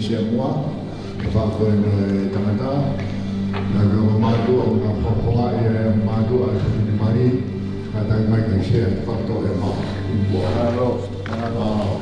semua kepada teman-teman那个马杜我们花花也马杜啊，就是mari kadang mai kan share faktor yang mau Halo. halo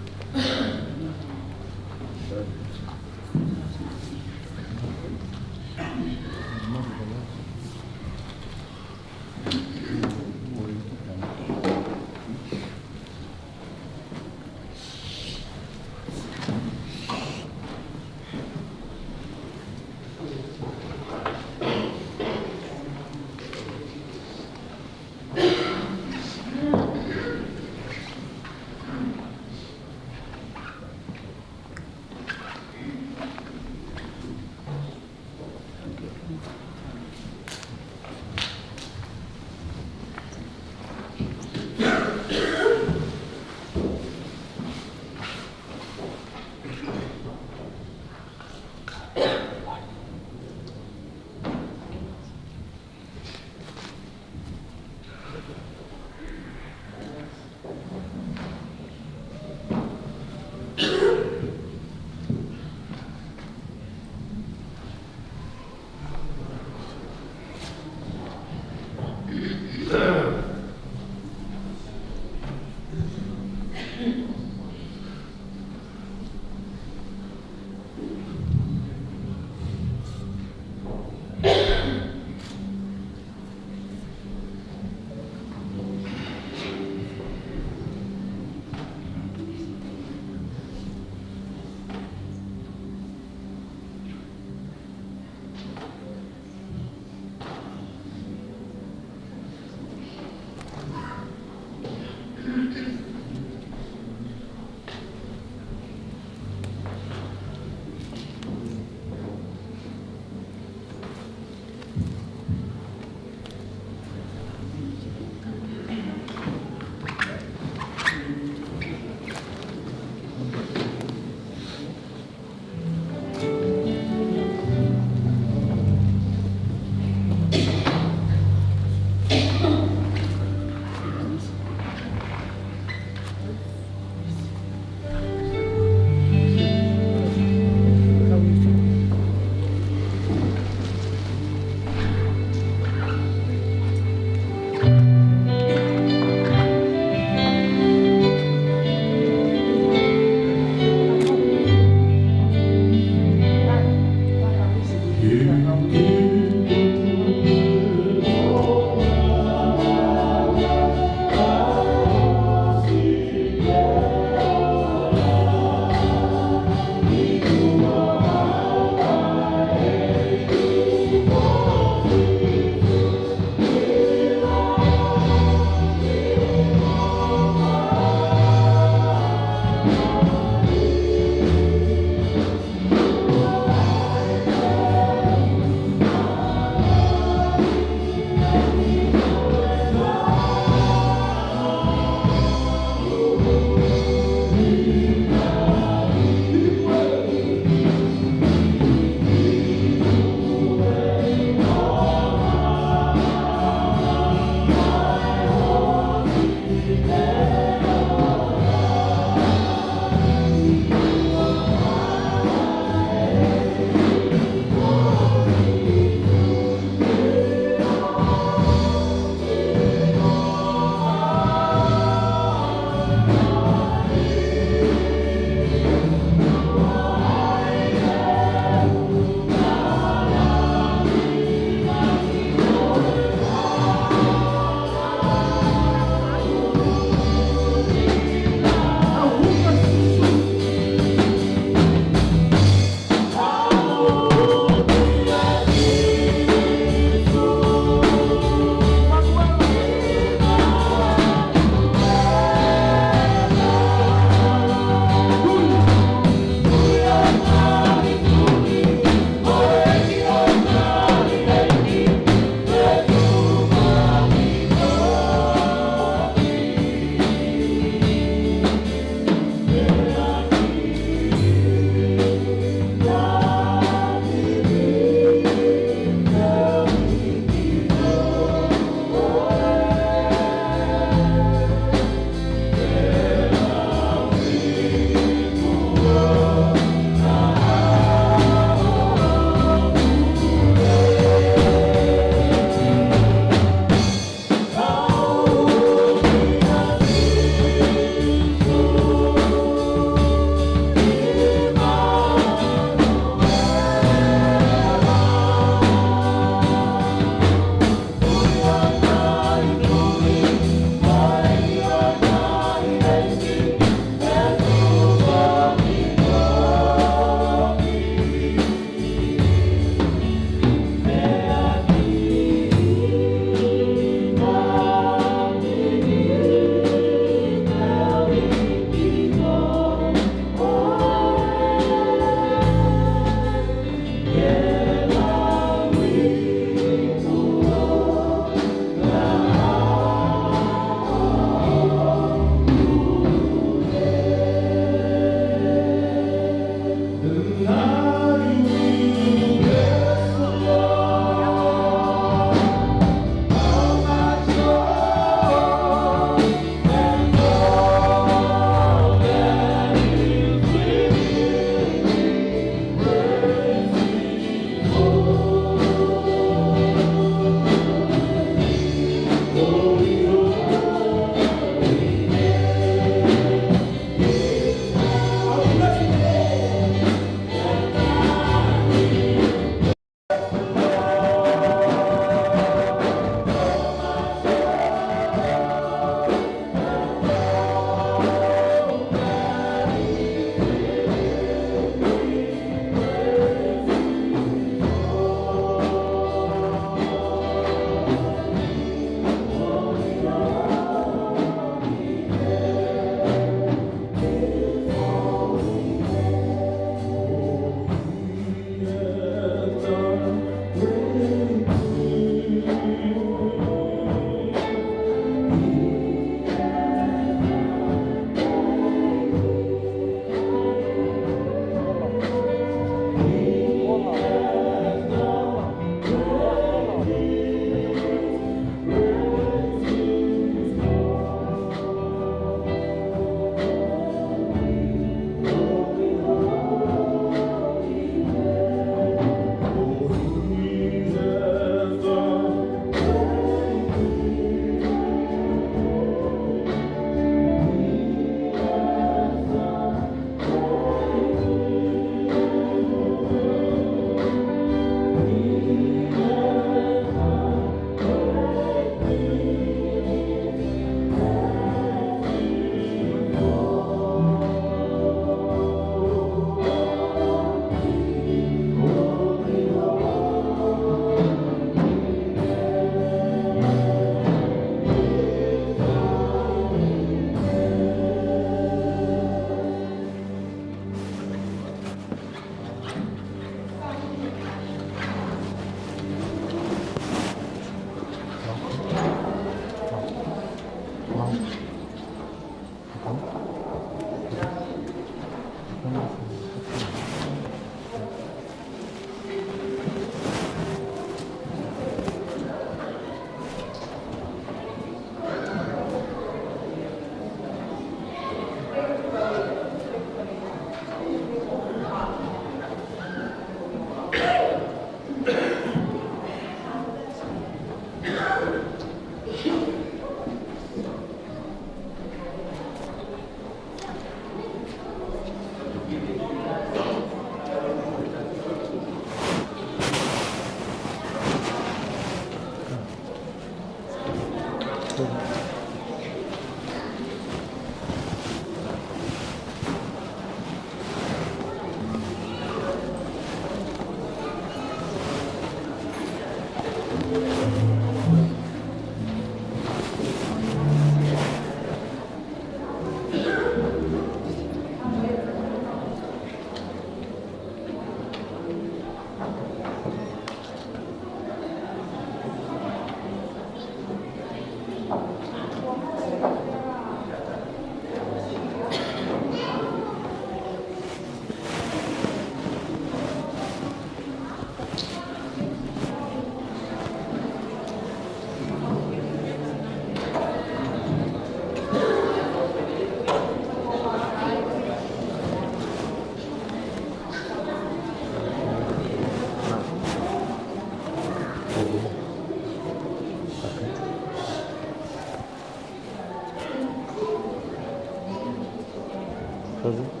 Fazla.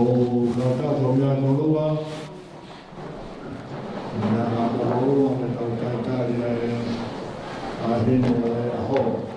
kata pemilihan luar, nak luar atau kata dia akhirnya ahok.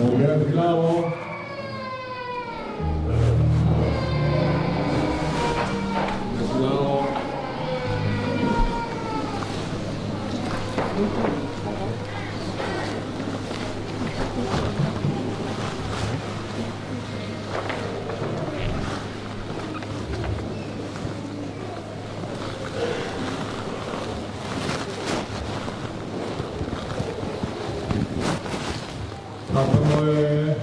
Oke, Pilao. Pilao. Matavai,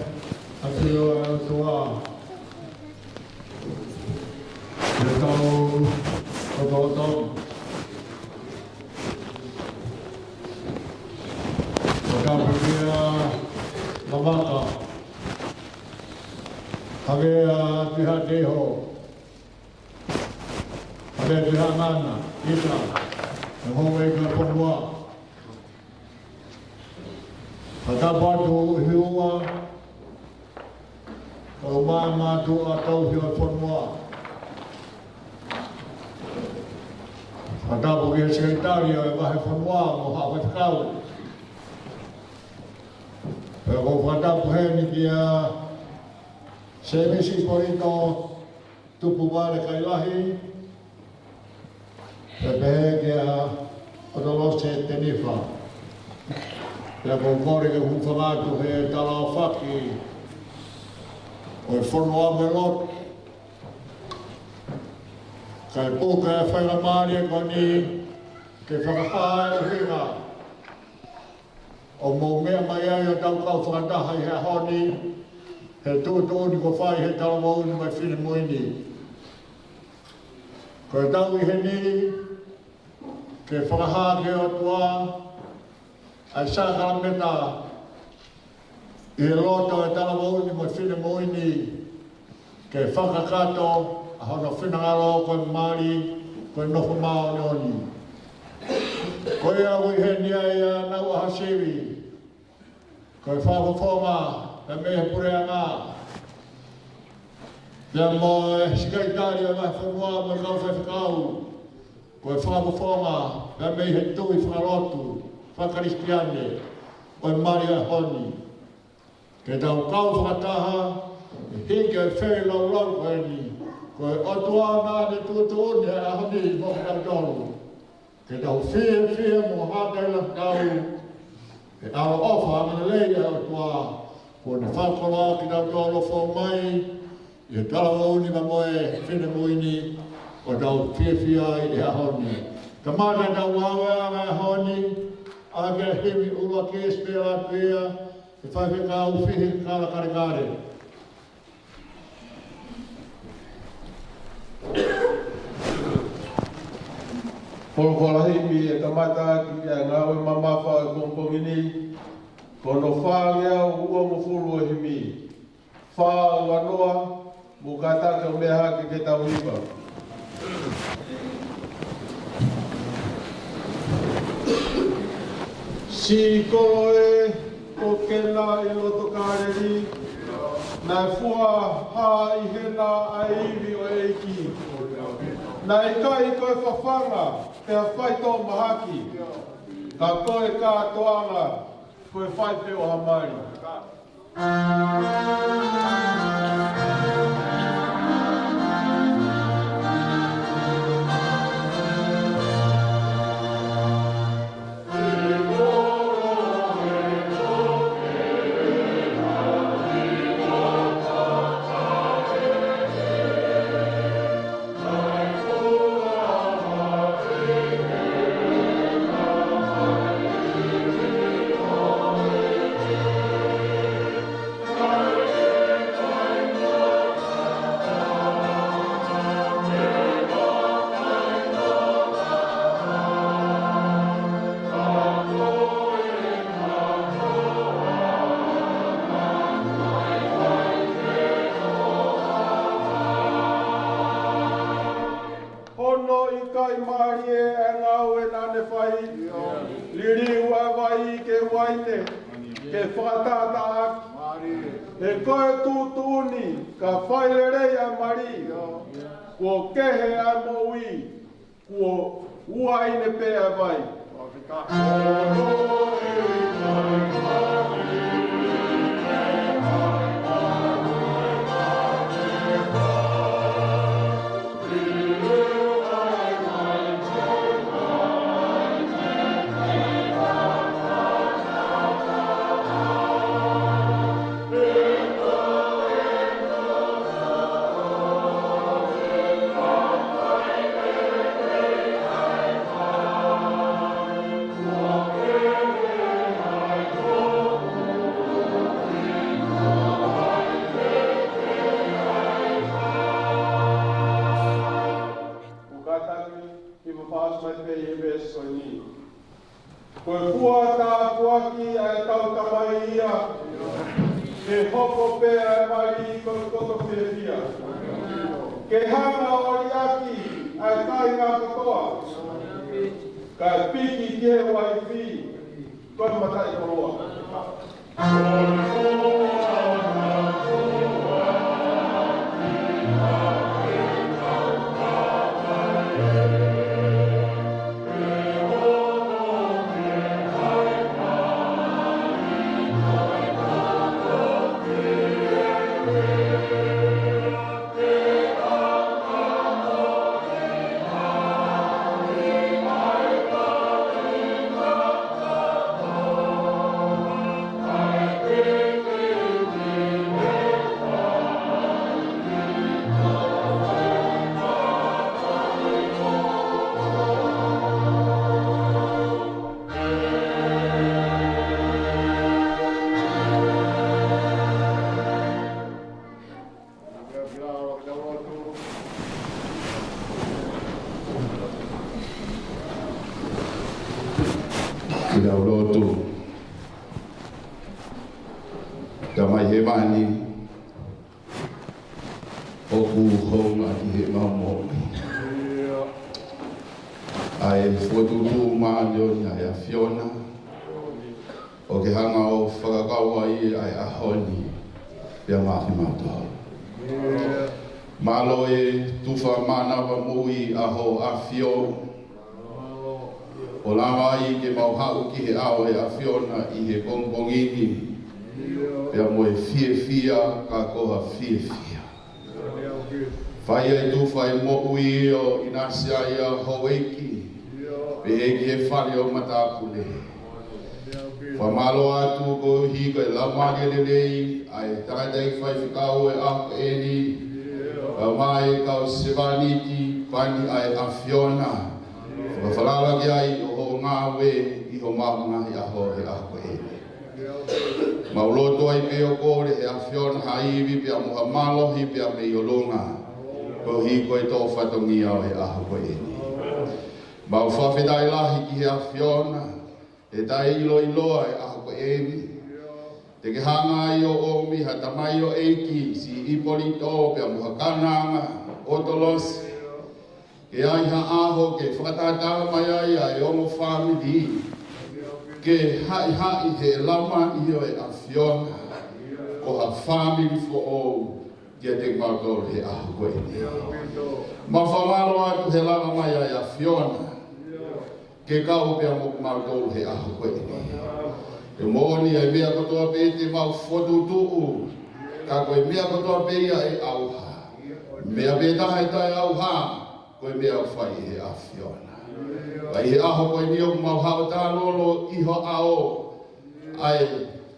asio tua. Letau, otolose. Makapia, mamaka. Hagea piha deho. Hagea piha mana, ita. Nahongai ka ponua. Patapatu hiua, o mama tu atau hiua ponua. Patapu kia sekretario e vahe ponua mo hawe whakau. Ko patapu heni kia Semisi porito tupu wale Kailahi. Pepehe kia Otolose Tenifa. Ja kun korike kun whakatu he tala whaki o e whanua me lot. Kai puka e whaila maari e koni ke whakahae o hinga. O mō mea mai ai o tau kau whakataha i he honi he tūtūni ko whai he tala mauni mai whine muini. Ko e tau i he ni ke whakahae ke o tua ai sākara meta i he loto e tala mauni mai whine muini ke whakakato a hono whinangaro koe maari koe nofo mao ne oni. Koe au i he nia ia nau aha sewi koe whakawhonga e mehe pureanga ia mo e sikaitari e mai whanua mai kau whawhikau koe whakawhonga e mehe tui whakarotu whakaristiane o maari a honi. Ke tau kau whakataha, e hike e wheri lau lau koe ni, koe otua nā ne tūtūne a honi mo kau tolu. Ke tau whie mo hāteila tau, e awa ofa amana lei e otua, ko ne whakoroa ki tau tolo whau mai, i e talawauni ma moe whine muini, o tau whie ai e a honi. Ka mātai tau wawe a honi, aga hemi ula ke espera pia e fai ka u fihi kala karigare Kailahi mi e kamata ki a ngawe mama fa kompongini kono fa ngea ua mo fulu e himi fa wanoa bukata ke meha ke tauiba si koe o kena i loto kāreri, nai fua ha i hena a iwi o eiki. Nai kai koe whawhanga, te a whai tō mahaki, ka koe kātoanga, koe whai peo hamari. Ke whakatata aki. E koe tūtūni, ka whairerei a mari. Ko kehe a moui, ko uaine pēa vai. Ko Koe kua tā kuaki ai tau tamai ia. Ke hoko pēa e mari i koe koto whiawhia. Ke hanga ori aki ai tai ngā katoa. Kai piki ke wai whi. Koe matai koroa. O lama i ke mauhau ki he ao e awhiona I he kongkongini. Pea mo e fia ka koha fia. Whai ai tu whai moku I o inasia ia hoeiki. Pe eki he whare o matapule. Whamalo atu ko hika e lamage lelei. Ai taratai whai whikau e ako eni. Mai kau sevaniti pani ai awhiona. Whawhalala ki ai o ho ngā we I ho maunga I aho he ako e. Mauloto ai peo kore he awhiona haiwi pia moha malohi pia me iolonga. Ko hiko e tō whatongi au he aho e. Mau whawhedai lahi ki he awhiona. E tai ilo iloa e aho e. Te ke hanga I o omi ha tamai o eiki si ipolito pia moha kananga Otolose. Ke ai ha aho ke whakatata mai ai ai omo family. Ke hai he lama I o e awhiona. Ko ha family for all. Ke te mautoro he aho koe. Ma whamaro atu he lama mai ai awhiona. Ke kau pia mo mautoro he aho koe. E mōni ai mea kotoa pe te mau whotutuku. Ka koe mea kotoa pe ia e auha. Mea pe tahe tai auha. Koe mea whai he awhiona. Wai he aho koe ni o mau hao tā lolo iho ao. Ai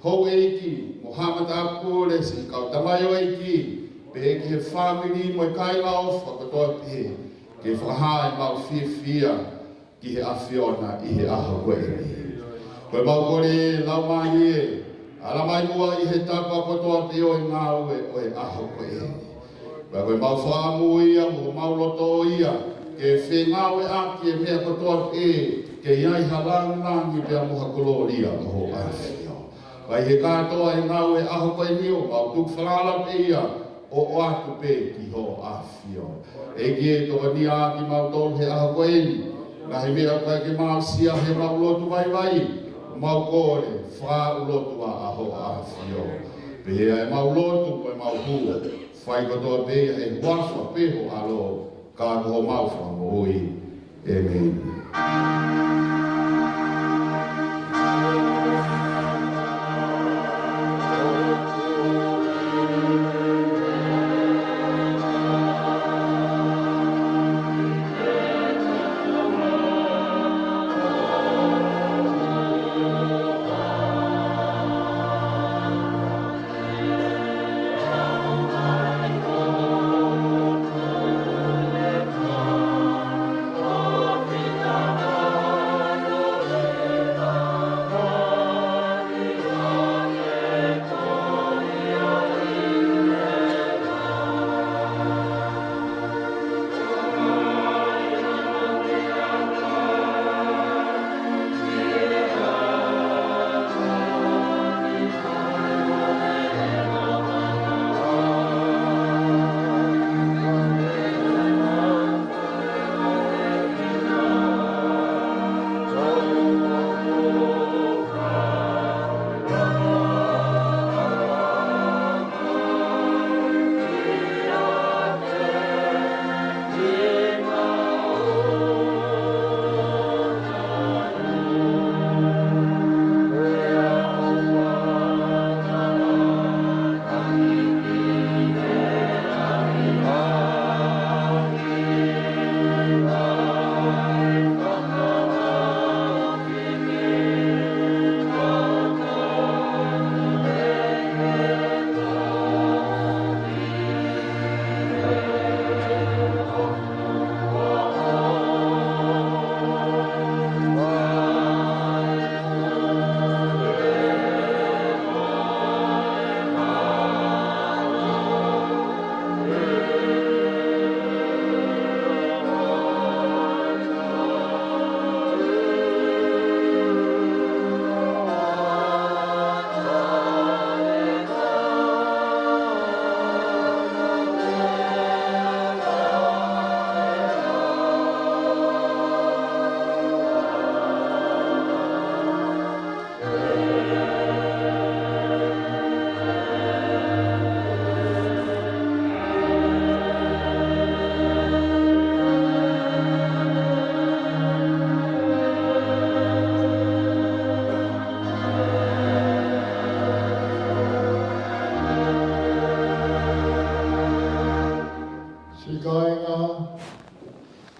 hou eiki, Mohamed Apure, si kau tamai o eiki. Pe eki he family mo e Kailahi whakotoa pe. Ke whahai mau fia ki he awhiona I he aho koe ni. Koe mau kore lau mai e. Ala mai mua I he tapa kotoa pe o I ngā ue o e aho koe ni. Koe mau whaamu ia, mo mau loto ia, ke whengawe aki e mea kotoa e, ke iai halangi pia moha koloria o ho awhio. Vai he katoa I ngawe aho koe nio, mau tuk whalala pe ia, o atu pe ki ho awhio. E kie toa ni aki mau tolu he aho koe ni, na he mea koe ke mau sia he mau lotu vai, mau kore, wha ulotu a aho awhio. Pe hea e mau lotu koe mau hua. Whai kotoa pēia e huaswa peho alo ka koho mauwha mo hui. Amen.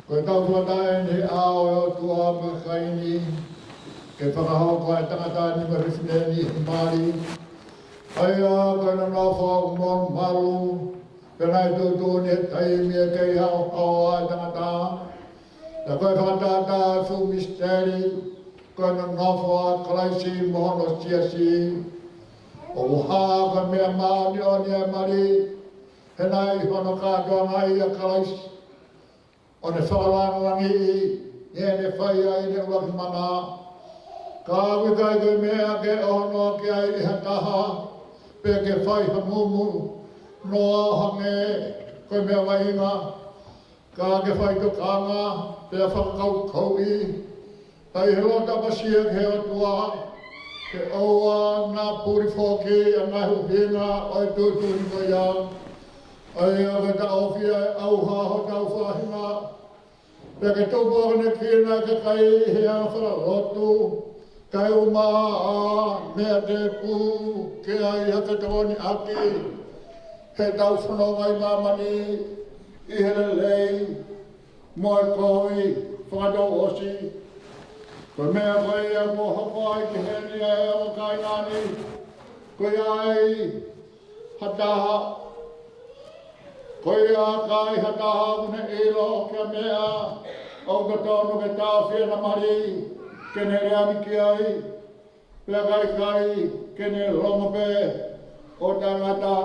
Koe tau whakatai ni ao e o tua makaini. Ke whakahau koe tangata ni mahifineni i Māori. Aia koe na nawha o mon malu. Penai tūtū ni e taimia kei hao hao ai tangata. Ta koe whakatata fu misteri. Koe na nawha kalaisi mohono siasi. O waha koe mea maani o ni e mari. Penai hono kātua ngai a kalaisi. O ne whakalangangi i, ne whai ai ne uaki mana. Ka wikai koe mea ke ono ke ai iha taha, pe ke whai ha mumu, no au hange, koe mea wainga. Ka ke whai tukanga, pe a whakakau kau i. Tai he lota pasia ke o tua, ke oua ngā puri whoki a ngā huhinga o e tūturi koe iau. Ai ave ta ofia auha ho tau whahinga. Peke tūpua ne kina ka kai hea whara lotu. Kai umaa mea te pū ke ai haka tawani aki. He tau whanongai mamani i hele lei. Moe koi whakatau osi. Koe mea koe ia mo hoko ai ki heni ai o kainani. Koe ai hataha. Koe a kai hataha une ilo kia mea, au ka tonu ke tau whiana mari, kene reami ki ai, pia kai kai, kene rongope, o tangata.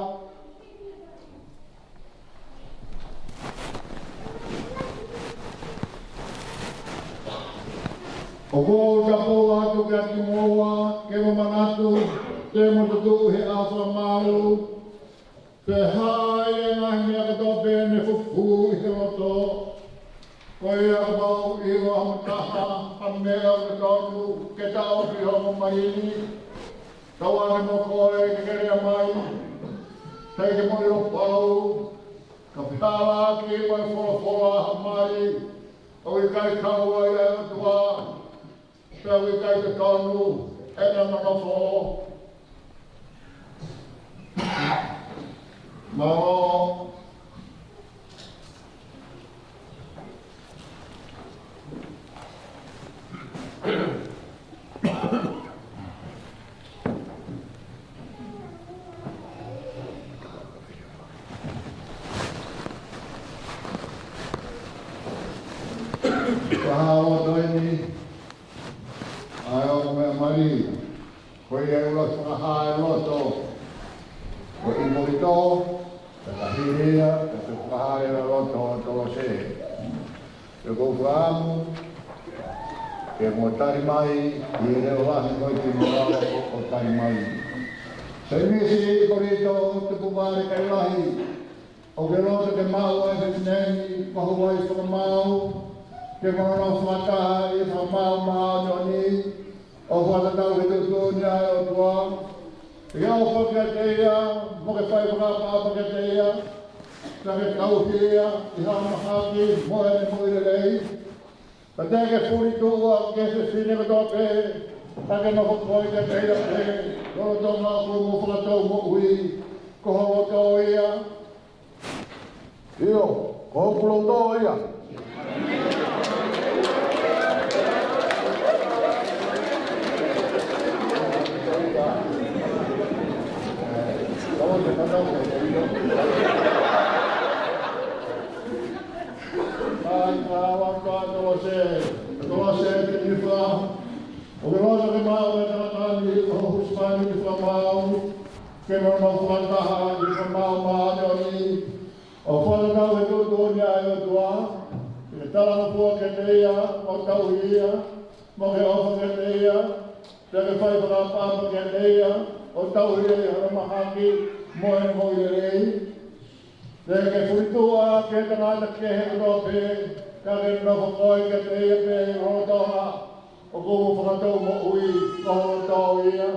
O ko tapo atu ke ati moa, ke mo manatu, te mo tutu he awha maru, Pe hai e ngahi mea ka tō pēne fuku i te roto. Koe a ka tau i o hamataha, ha mea ka tōnu, ke tau ki homo maini. Tau ane mo koe ke kerea mai, tei ke moni o pau. Ka whihala ki i mai whora ha mai, o i kai kaua i a tua. Pea i kai ka tōnu, e na manofo. Mao. Wahao toini, ayo me mari, koe e ula whakahae loto, koe i morito, Hiria, te whahare a roto o Otolose. Te kou whaamu, ke mo tari mai, i reo lahi koi ki mo o tari mai. Semisi i korito te pumare Kailahi, o ke roto ke mau e wheneni, mahu wai whakamau, ke mono whataha i whamau maa joni, o whatatau he tutu ni ai o tua. Ia o whakateia, mo ke whai whakapa whakateia, ka ke tauhia, i hamahaki, moe ne moire rei. Ka te ke puri tua, ke se whine ka tope, ka ke noho koi ke teira pe, koro tō ngā kuru mo whakatau mo ui, ko horo tō ia. Io, ko hopuro tō ia. Otolose Tenifa, o ke rosa ke mau e taratani, o huspani ki whamau, ke mono whantaha ki whamau maadoni, o whanatau he tutu ni ai o tua, ke taranga pua ke teia, o tauhia, mo ke ofa ke teia, te ke whai whakapapa ke teia, o tauhia i haramahaki, mo e mo i rei. Te ke whitua ke tangata ke he rope, ka ke noho koi ke te ia pe i horotoha, o kumu whakatau mo ui, o horotoa ia.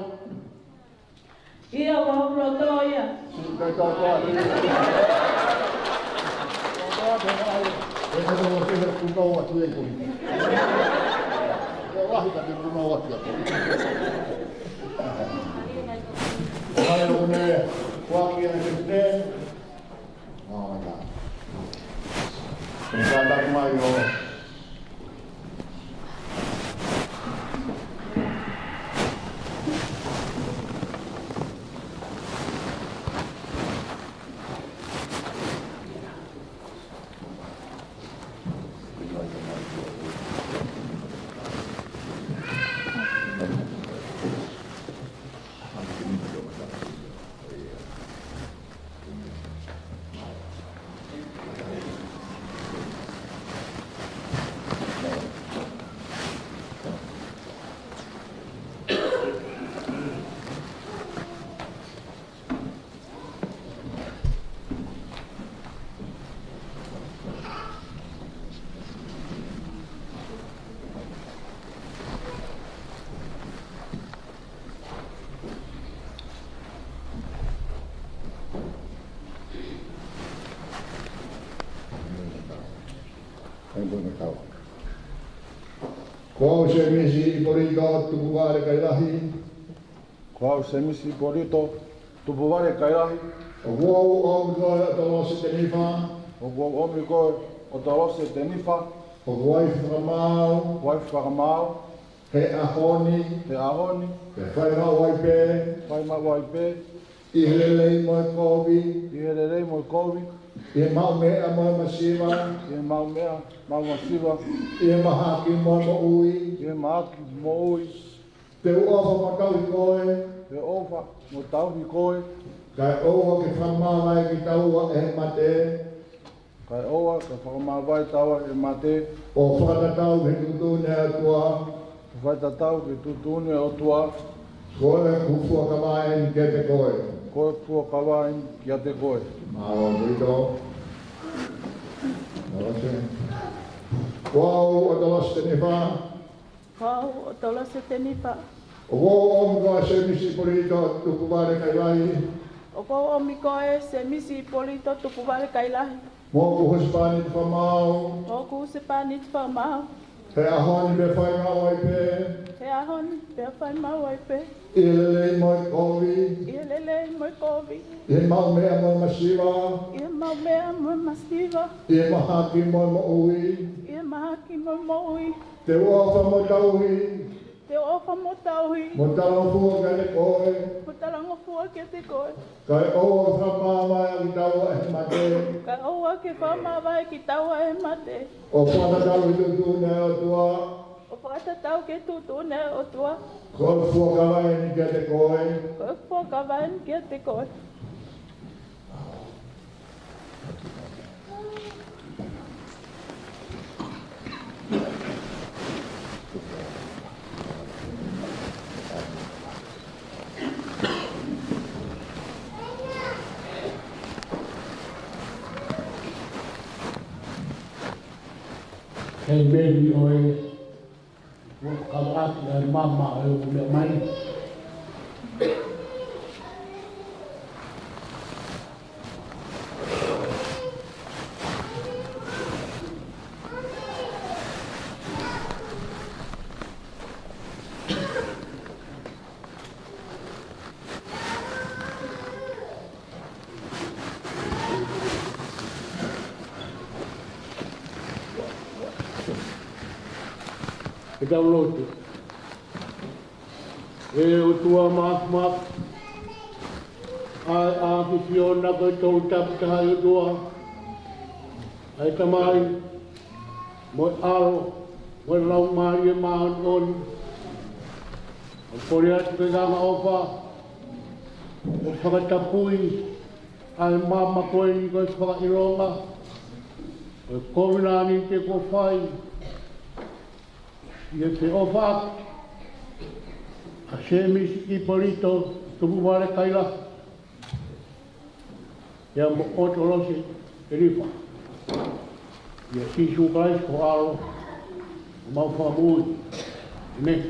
Ia o horotoa ia. Kei tau toa ia. Toa te mai, e te toa te he kunau atu e kuri. Te wahi ka te kunau atu e kuri. Mai o ne, waki e te te. Oh my God. Kaya mai o tau. Ko Semisi Polito Tupuvare Kailahi. Ko Semisi Polito Tupuvare Kailahi. O Omikoe Otolose Tenifa. O Omikoe Otolose Tenifa. O Waiwhakamau. Waiwhakamau. He ahoni. He ahoni. He whainga waipe. Whainga waipe. I helelei moe kovi. I helelei moe kovi. I mau mea moe masiva. I mau mea mau masiva. I mahaki moe mo ui. I mahaki mo ui. Te uofa mo tauhi koe. Te ofa mo tauhi koe. Kai oua ke whamawai ki taua e mate. Kai oua ke whamawai taua e mate. O whakatau he tutune atua. Whaitatau ke tutune o tua. Koe kufua kawain ke te koe. Koe kufua kawain kia te koe. Mao rito. Nalase. Wau Otolose Tenifa. Wau Otolose Tenifa. O Omikoe Semisi Polito Tupuvare Kailahi. O Omikoe Semisi Polito Tupuvare Kailahi. Mo kuhuspani te whamau. O Kusepani te whamau. He ahoni be whainga waipe. He ahoni be whainga waipe. I lelei moe kovi. I helelei moe kovi. I mau mea moe masiva. I mau mea moe masiva. I mahaki moe mo ui. I mahaki moe mo ui. Te uofa mo tauhi. Te ofa mo tauhi. Mo talangfua ka te koe. Mo talangofua ke te koe. Kai oua whamawai ki taua e mate. Kai oua ke whamawai ki taua e mate. O whakatau i tutune o tua. O whakatatau ke tutune o tua. Koe fuakawai ni kia te koe. Koe whakawain ke te koe. Hei meri oe, kalaki ai mama oe ule mai. E tau lotu. E o tua mak. Ai a ki fiona koe tau tapitahai o tua. Ai tamai. Mo aro. Mo lau maari e maan oni. O pori atu ke ganga opa. O whakatapui. Ai mama koe ni koe whakaironga. O kovinani te ko whai. Ia te ofa a Semisi Polito Tupuvare Kailahi. Ia mo Otolose Tenifa. Ia sisu kais ko alo mau whamui. Ne.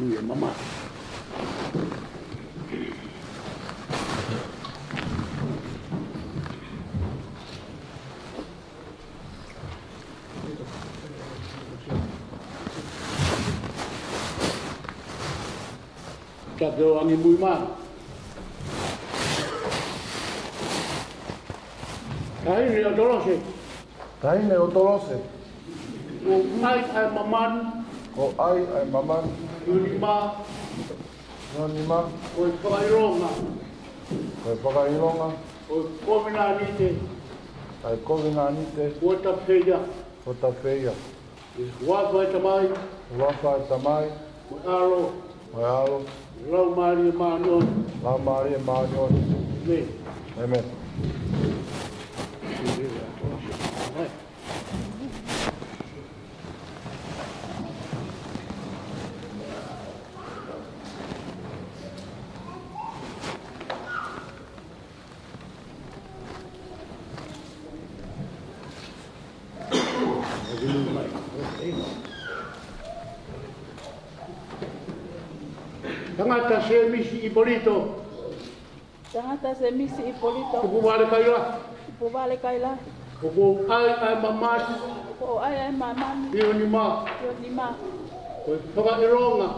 Iya mama. Tak ada angin buiman. Kain ni Otolose. Kain e Otolose. O mai ai maman. O ai maman. Tenifa. Nonima. O whakaironga. Koe whakaironga. O kovinani te. Ai kovinani te. O tapwheia. O tapwheia. Wawhai tamai. Wawhai tamai. O aro. O aro. Lau Maria Manon. La Maria Marion. Amen. Amen. Tangata Semisi Ipolito. Tangata Semisi Ipolito. Tupu wale Kailahi. Tupu wale Kailahi. Tupu ai mamati. Tupu ai mamani. Iyo ni ma. Iyo ni ma. Koe whakailonga.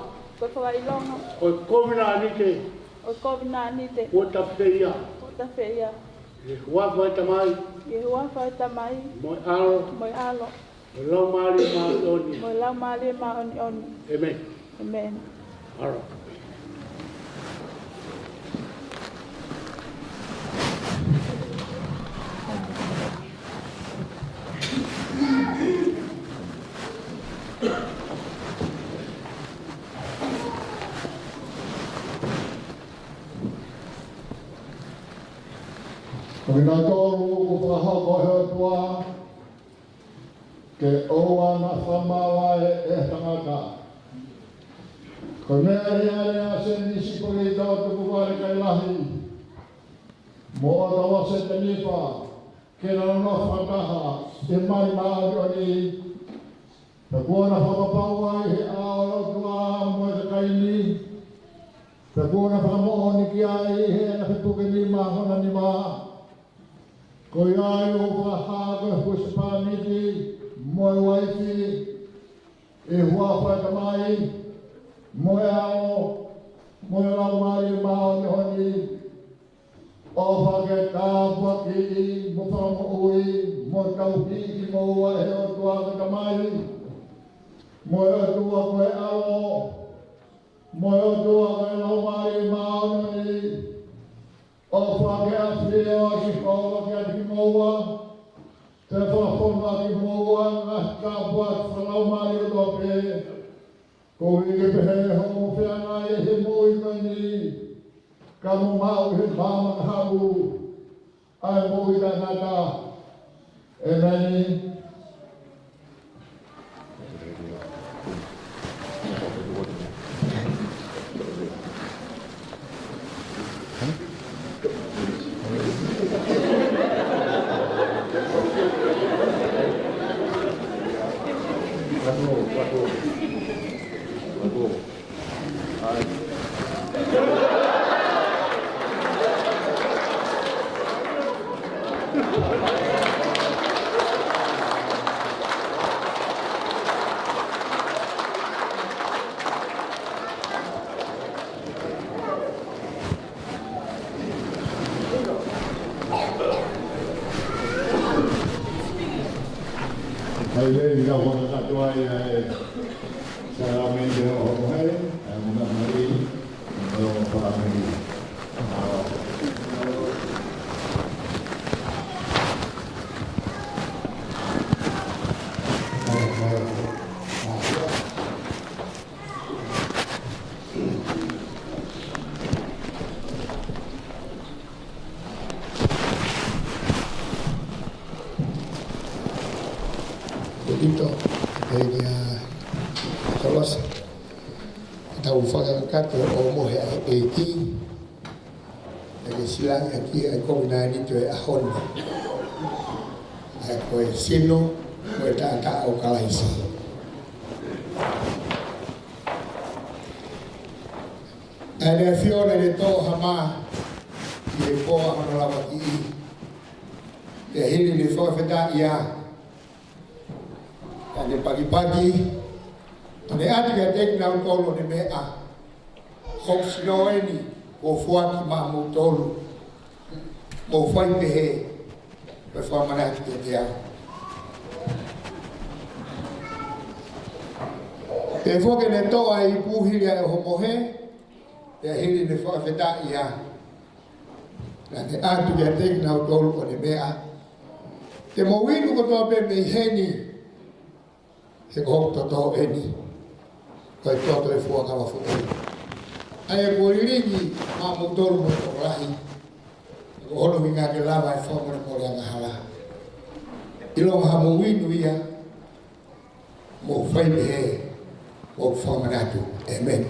Koe whakailonga. Koe kovina anite. Koe kovina anite. Koe tawhia. Koe tawhia. Yehuafa tamai. Yehuafa tamai. Moi alo. Moi alo. Moi lau mali maoni. Moi lau mali maoni oni. Amen. Amen. Aro. Kena tolu ku whahako heotua ke oua na whamawai tangata. Ko mea rea Semisi Polito tuku wale Kailahi. Mo Otolose Tenifa ke na whakaha mai maari oni. Te kuona whakapauai he aorotua mo te kaini. Te kuona whakamooni ki ai he na whituke ni mahona ni maa. Ko ia i o whahaga huspaniti, moe waifi, e hua whaitamai, moe ao, moe laumari mao ni honi, o whake tāpua ki i, mo whango ui, mo tauhi i mo ua e o tuaka tamai, moe o tua koe ao, moe o tua koe laumari mao ni, o whake a whio a ki koa ki a ki moua, te whawhona ki moua, ngā ka buat whanau mari o tope, ko i ke pehe homo whianga e he mui mani, ka mo mau he māma habu, ai mui ka ngata, e mani. Kailahi ka waka katuai sa ramende o homohei, mga mari, mga paramari. Dito kay Otolose tau whakakato o mohe a eiki e silang aki ai komina ni to e ahon ai koe sino koe ta o Kailahi ai fiona de to hama i po ana lawa ki e hili ni fo feta ia ane pagi-pagi, ane ati ka tek na utolo ni mea, hok sino eni, o fuaki maa mo utolo, mo fai pehe, pe fua manati ke te au. Te foke ne toa i puhiria e homohe, te hili ne fua feta ia, ane ati ka tek na utolo ni mea, te mo winu kotoa pe mei heni, he hok toto eni, koe toto e fua kawa fuoi. Ai ko iringi ma mo tolu mo Kailahi. Ko holo winga ke lava e fomo mo le ngahala. Ilo ha mo winu ia mo fai be mo fomo natu. Amen.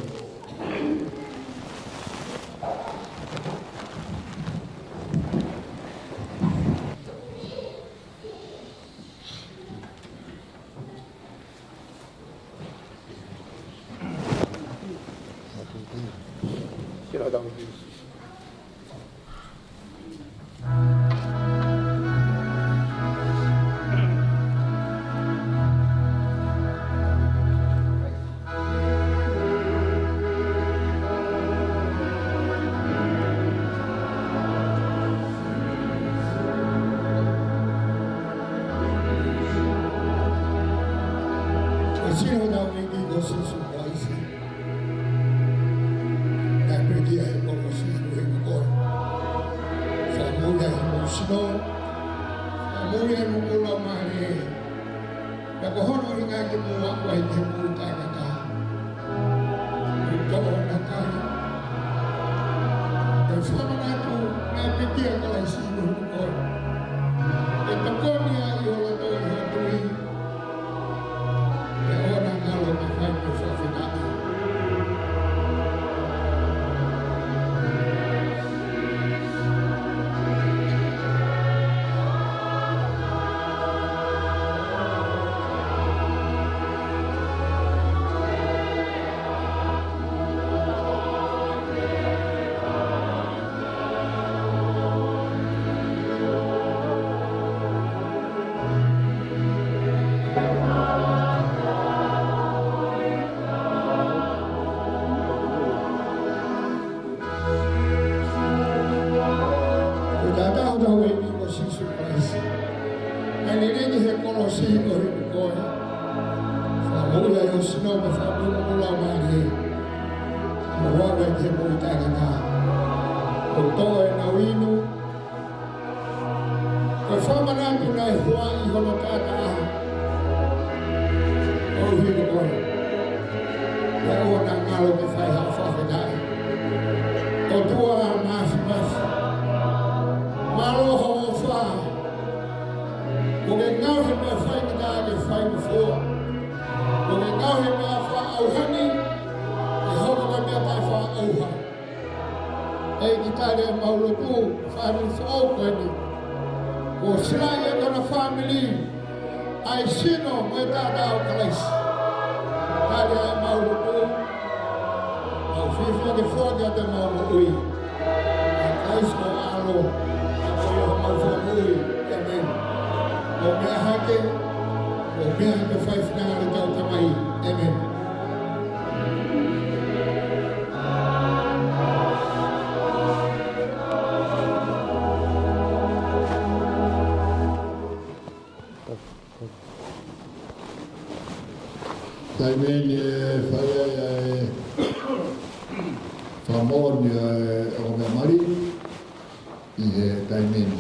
Sino na wingi ko si Subaisi. Na pergi ay ko si ko. Famuya mo sino. Famuya mo kula mane. Na ko hono hinga ke mo ako ay ke mo ta kata. Ko na kai. Pero sama na to na pergi ako ay sino ko. Ito ko niya yola to yola. Taimeni whaia whamoni o me mari i he taimeni.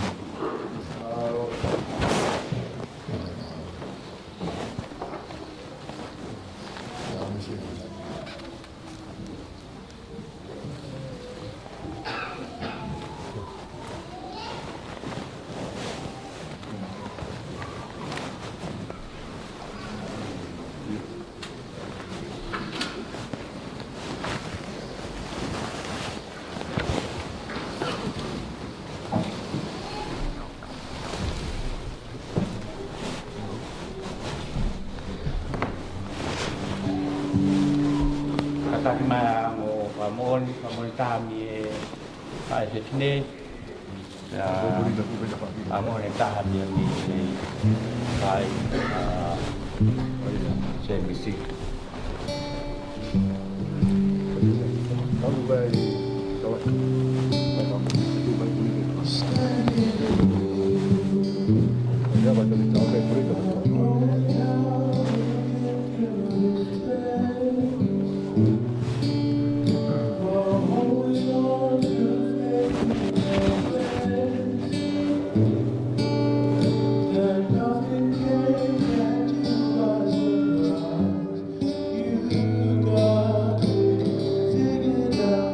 Kasama mo pamon kami ay sini amon tahan yang ni ay Semisi. Figure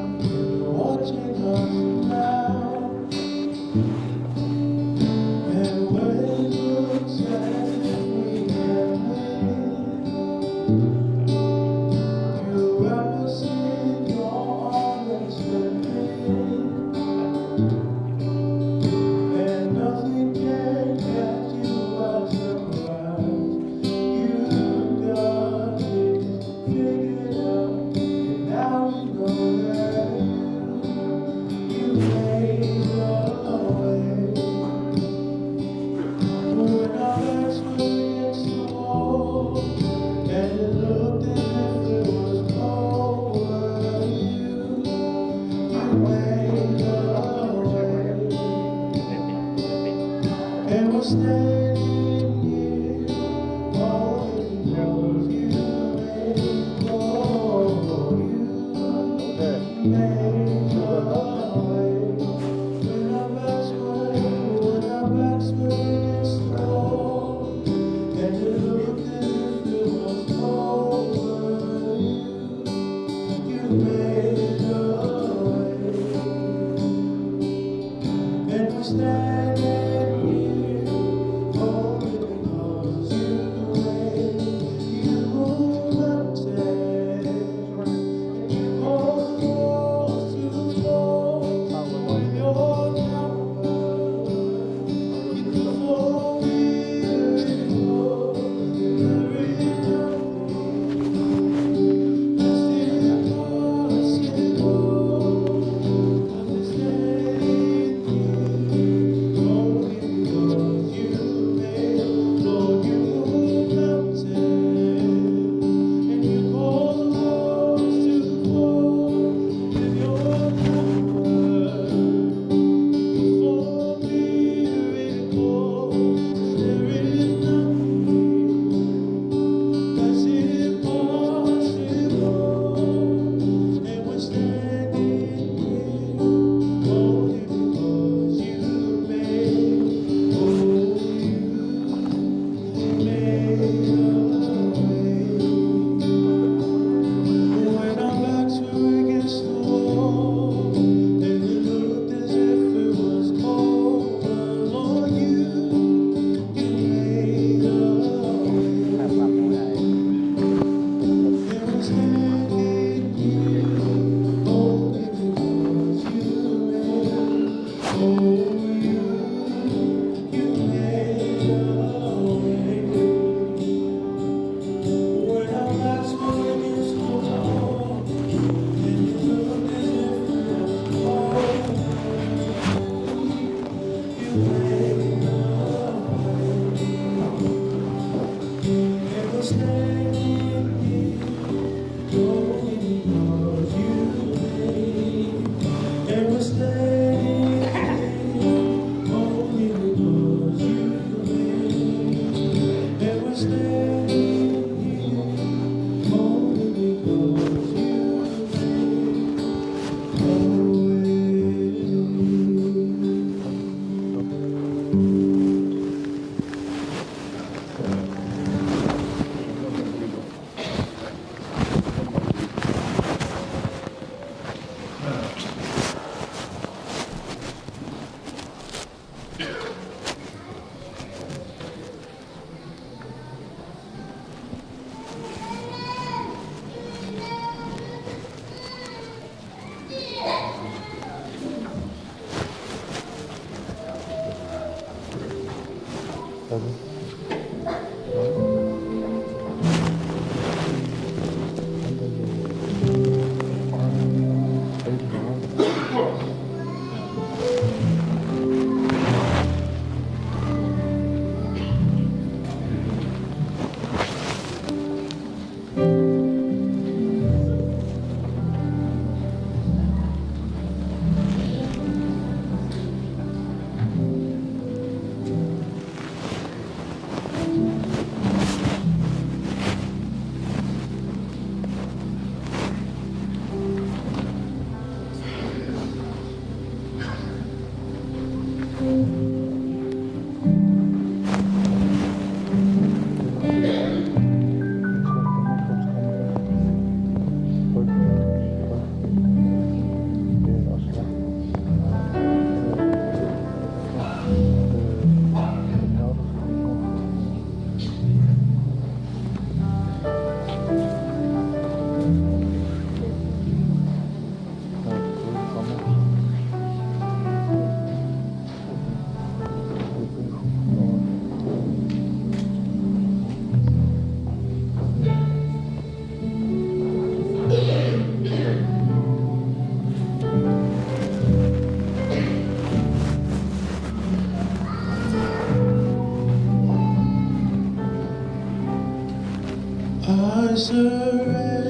I surrender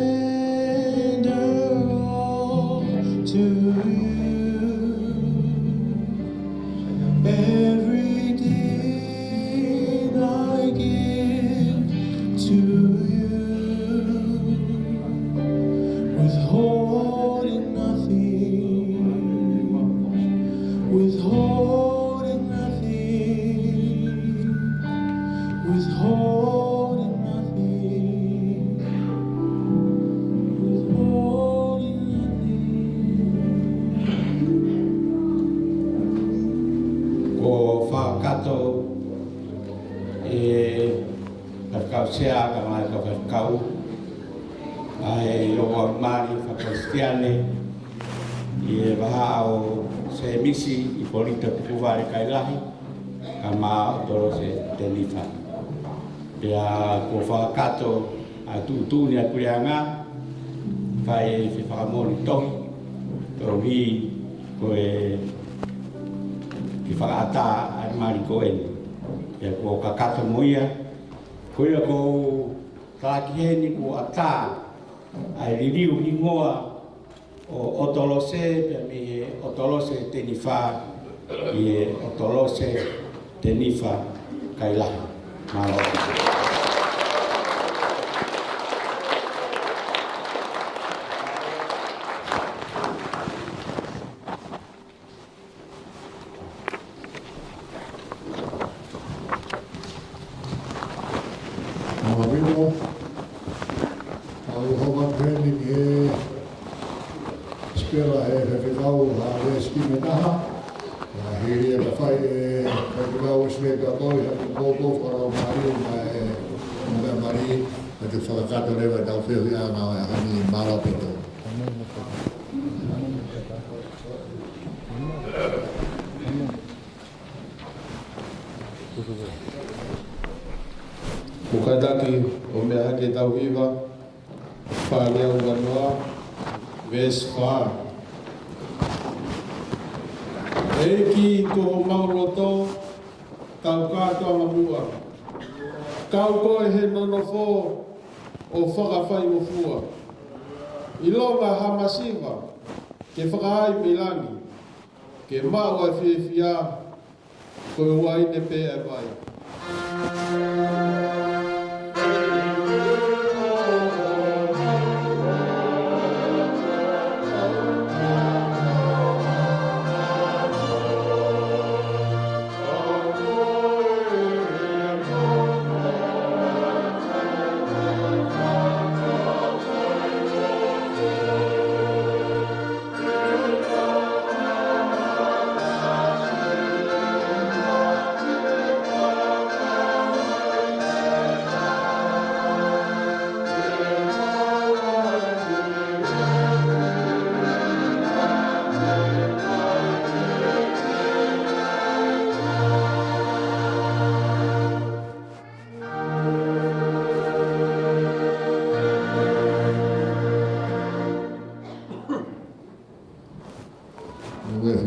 all to you. Everything I give to you, withholding nothing, withholding nothing, withholding nothing, withholding nothing. Ko whakato e whakau sea ka mai ka whakau ai o mari whakaustiane i e waha o Semisi i polita tukuware Kailahi ka maa Otolose Tenifa. Pea ko whakato a tūtūni a kurianga whai whi whakamori tohi tō hi ko e ki whakaata ai mari ko eni. Pea ko kakato moia ko ia ko tākiheni ko ata ai ririu ingoa o Otolose pea mi he Otolose Tenifa i e Otolose Tenifa Kailahi. Mahalo. Mawino, au hovan training e spela e whewhikau a e skime taha. Hiri e whai e whewhikau e smeka toi haki kōkō wharau mari ma e mea mari e te whakakato rewa e tau whiu ia ngā e hani marapito. Mukadaki o mea hake tau hiwa, whānea unganoa, verse 5. Eki ko mauroto, tau kātua mamua. Kau koe he nonofo o whakawhai o fua. I longa hamasiwa, ke whakahai milangi, ke maua whiawhia, koe waine pēa vai.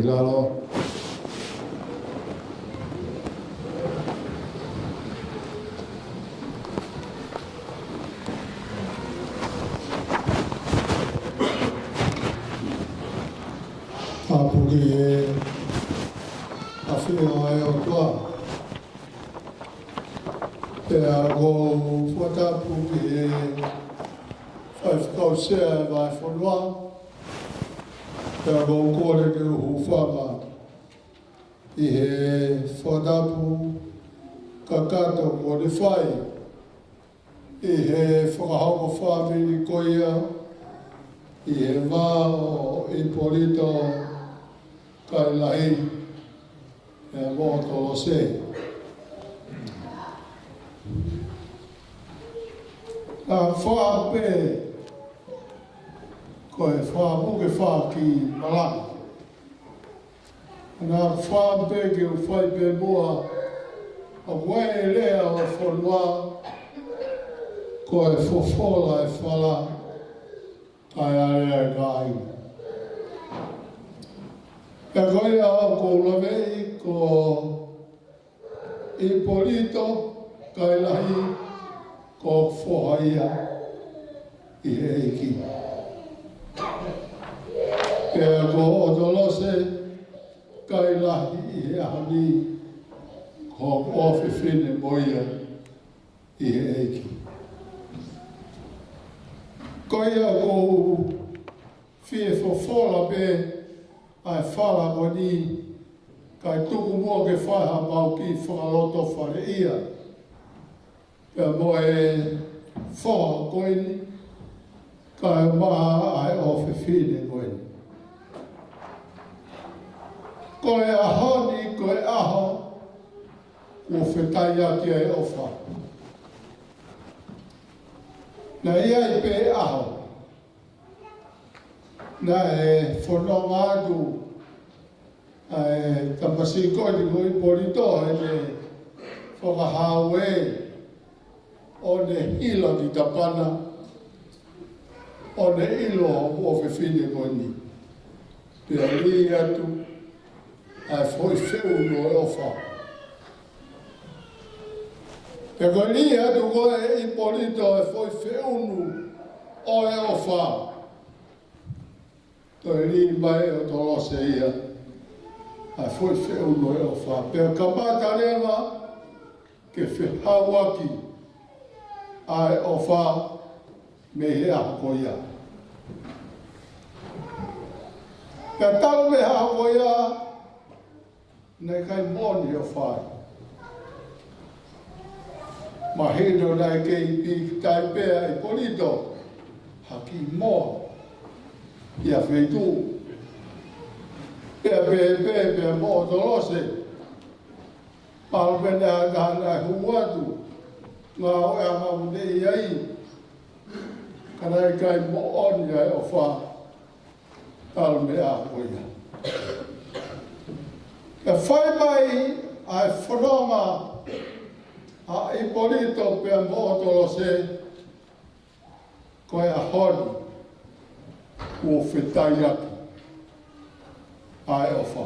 lalo. Apuri e awhia e o toa. Te a go whatapu ki e whaifkausea e vai whanua. Te a go kore ke uhu whama i he whatapu kakato ko le whai. I he whakahoko whamiri koia i he wā o Ipolito Kailahi e Otolose. Nā whaape ko e whaapuke whaa ki Malanga. Nā whaape ki u whaipe mua a wai lea o whanua ko e whawhola e whala ai are e kai. E koe a ko lavei ko Ipolito Kailahi ko whohaia i he iki. E ko Otolose Kailahi i he ahani ko ofi whine moia i he iki. Koe a ko whie whawhola pe ai whala ko ni kai tuku mua ke whaiha mau ki whakaloto whare ia. Pea mo e whoha koe ni kai maha ai o whiwhine koe ni. Koe ahoni koe aho o whetai aki ai ofa. Na ia i pe aho. Na e whanonga atu tapasi koe ni koe Ipolito e ne whakahau e o ne hila ki tapana o ne ilo o whiwhine koe ni. Pea ri atu ai whoi whiu no e ofa. Pea koe ri atu koe Ipolito e whoi whiu o e ofa. Toi ri mai o Otolose ia. Ai foi whiu no e ofa. Pea kamata rewa ke whihau aki ai ofa me he ahoko ia. Pea tau me ahoko ia nei kai moni o whai. Ma hino nei kei pi tai pea Ipolito haki mo. Ia wheitu. Pea pea mo Otolose. Pao pene a kahana huatu. Ngā oe a mau nei ai. Kanai kai mo oni ai o wha. Talo me a koia. Pea whai mai ai whanonga a Ipolito pea mo Otolose. Koe a honi. O whetai aki ai ofa.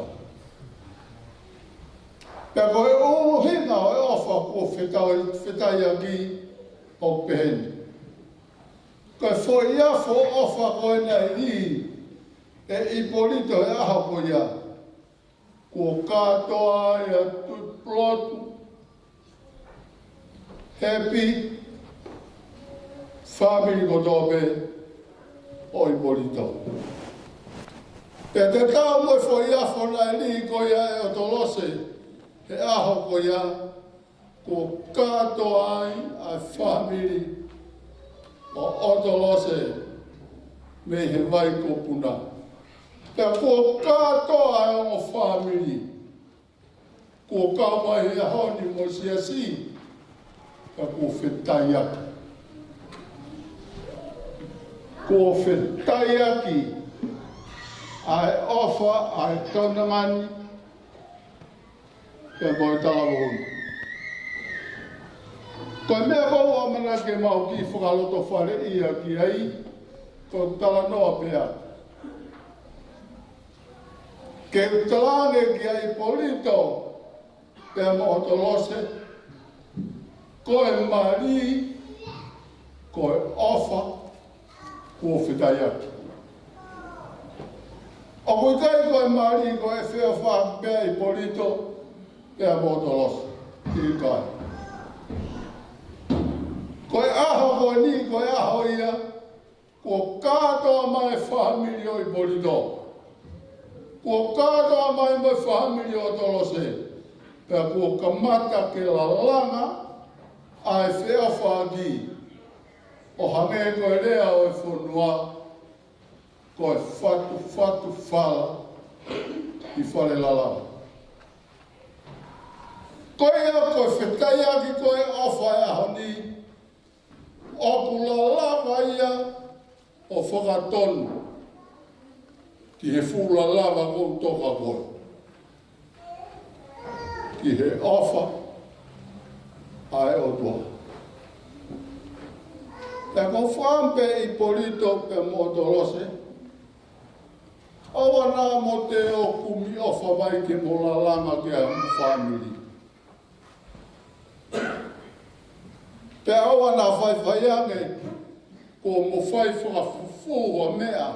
Pea koe o hina o e ofa o whetai aki o peheni. Koe whoi afo ofa koe nei i e Ipolito e aha koia. Ko katoa e a tutplotu. Happy family ko tope o Ipolito. Pea te tau mo whoi afo nai li koia e Otolose, he aho koia, ko katoa ai a family o Otolose me he vai ko puna. Pea ko katoa ai o family, ko kaumai he ahoni mo siasi, pea ko whetai aki. Ko whetai aki ai ofa ai kaunangani ke moi tāwahoni. Ko mea kou amana ke mau ki whakaloto whare ia ki ai, ko tala noa pea. Ke utalane ki ai polito pe mo Otolose koe mari koe ofa ko fitai atu. O koe kai koe mari koe whea wha pe ai polito pe mo Otolose ki kai. Koe aho koe ni koe aho ia ko katoa mai whamiri o i polito. Ko katoa mai mai whamiri o Otolose. Pea ko kamata ke la langa ai whea whaagi. O hange koe rea o e whonua koe whatu whala i whare lalanga. Koe ea koe whetai aki koe ofa e ahoni o kula lava ia o whakatonu ki he fula lava kou toka koe. Ki he ofa ai o tua. Te ko whampe i polito pe mo Otolose, awa nā mo te o kumi ofa mai ke mo la langa ke a whamiri. Te awa nā whaiwhaiange ko mo whai whakafufu a mea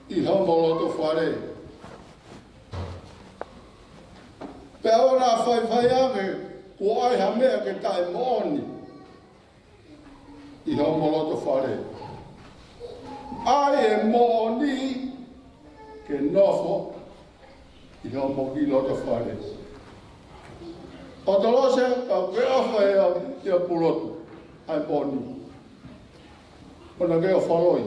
i hamoloto whare. Pe awa nā whaiwhaiange ko ai ha mea ke tai mooni i hamoloto whare. Ai e mooni ke nofo i hamoloto whare. Otolose ka wea whaia i a purotu ai mooni. Ona ke o whaloi.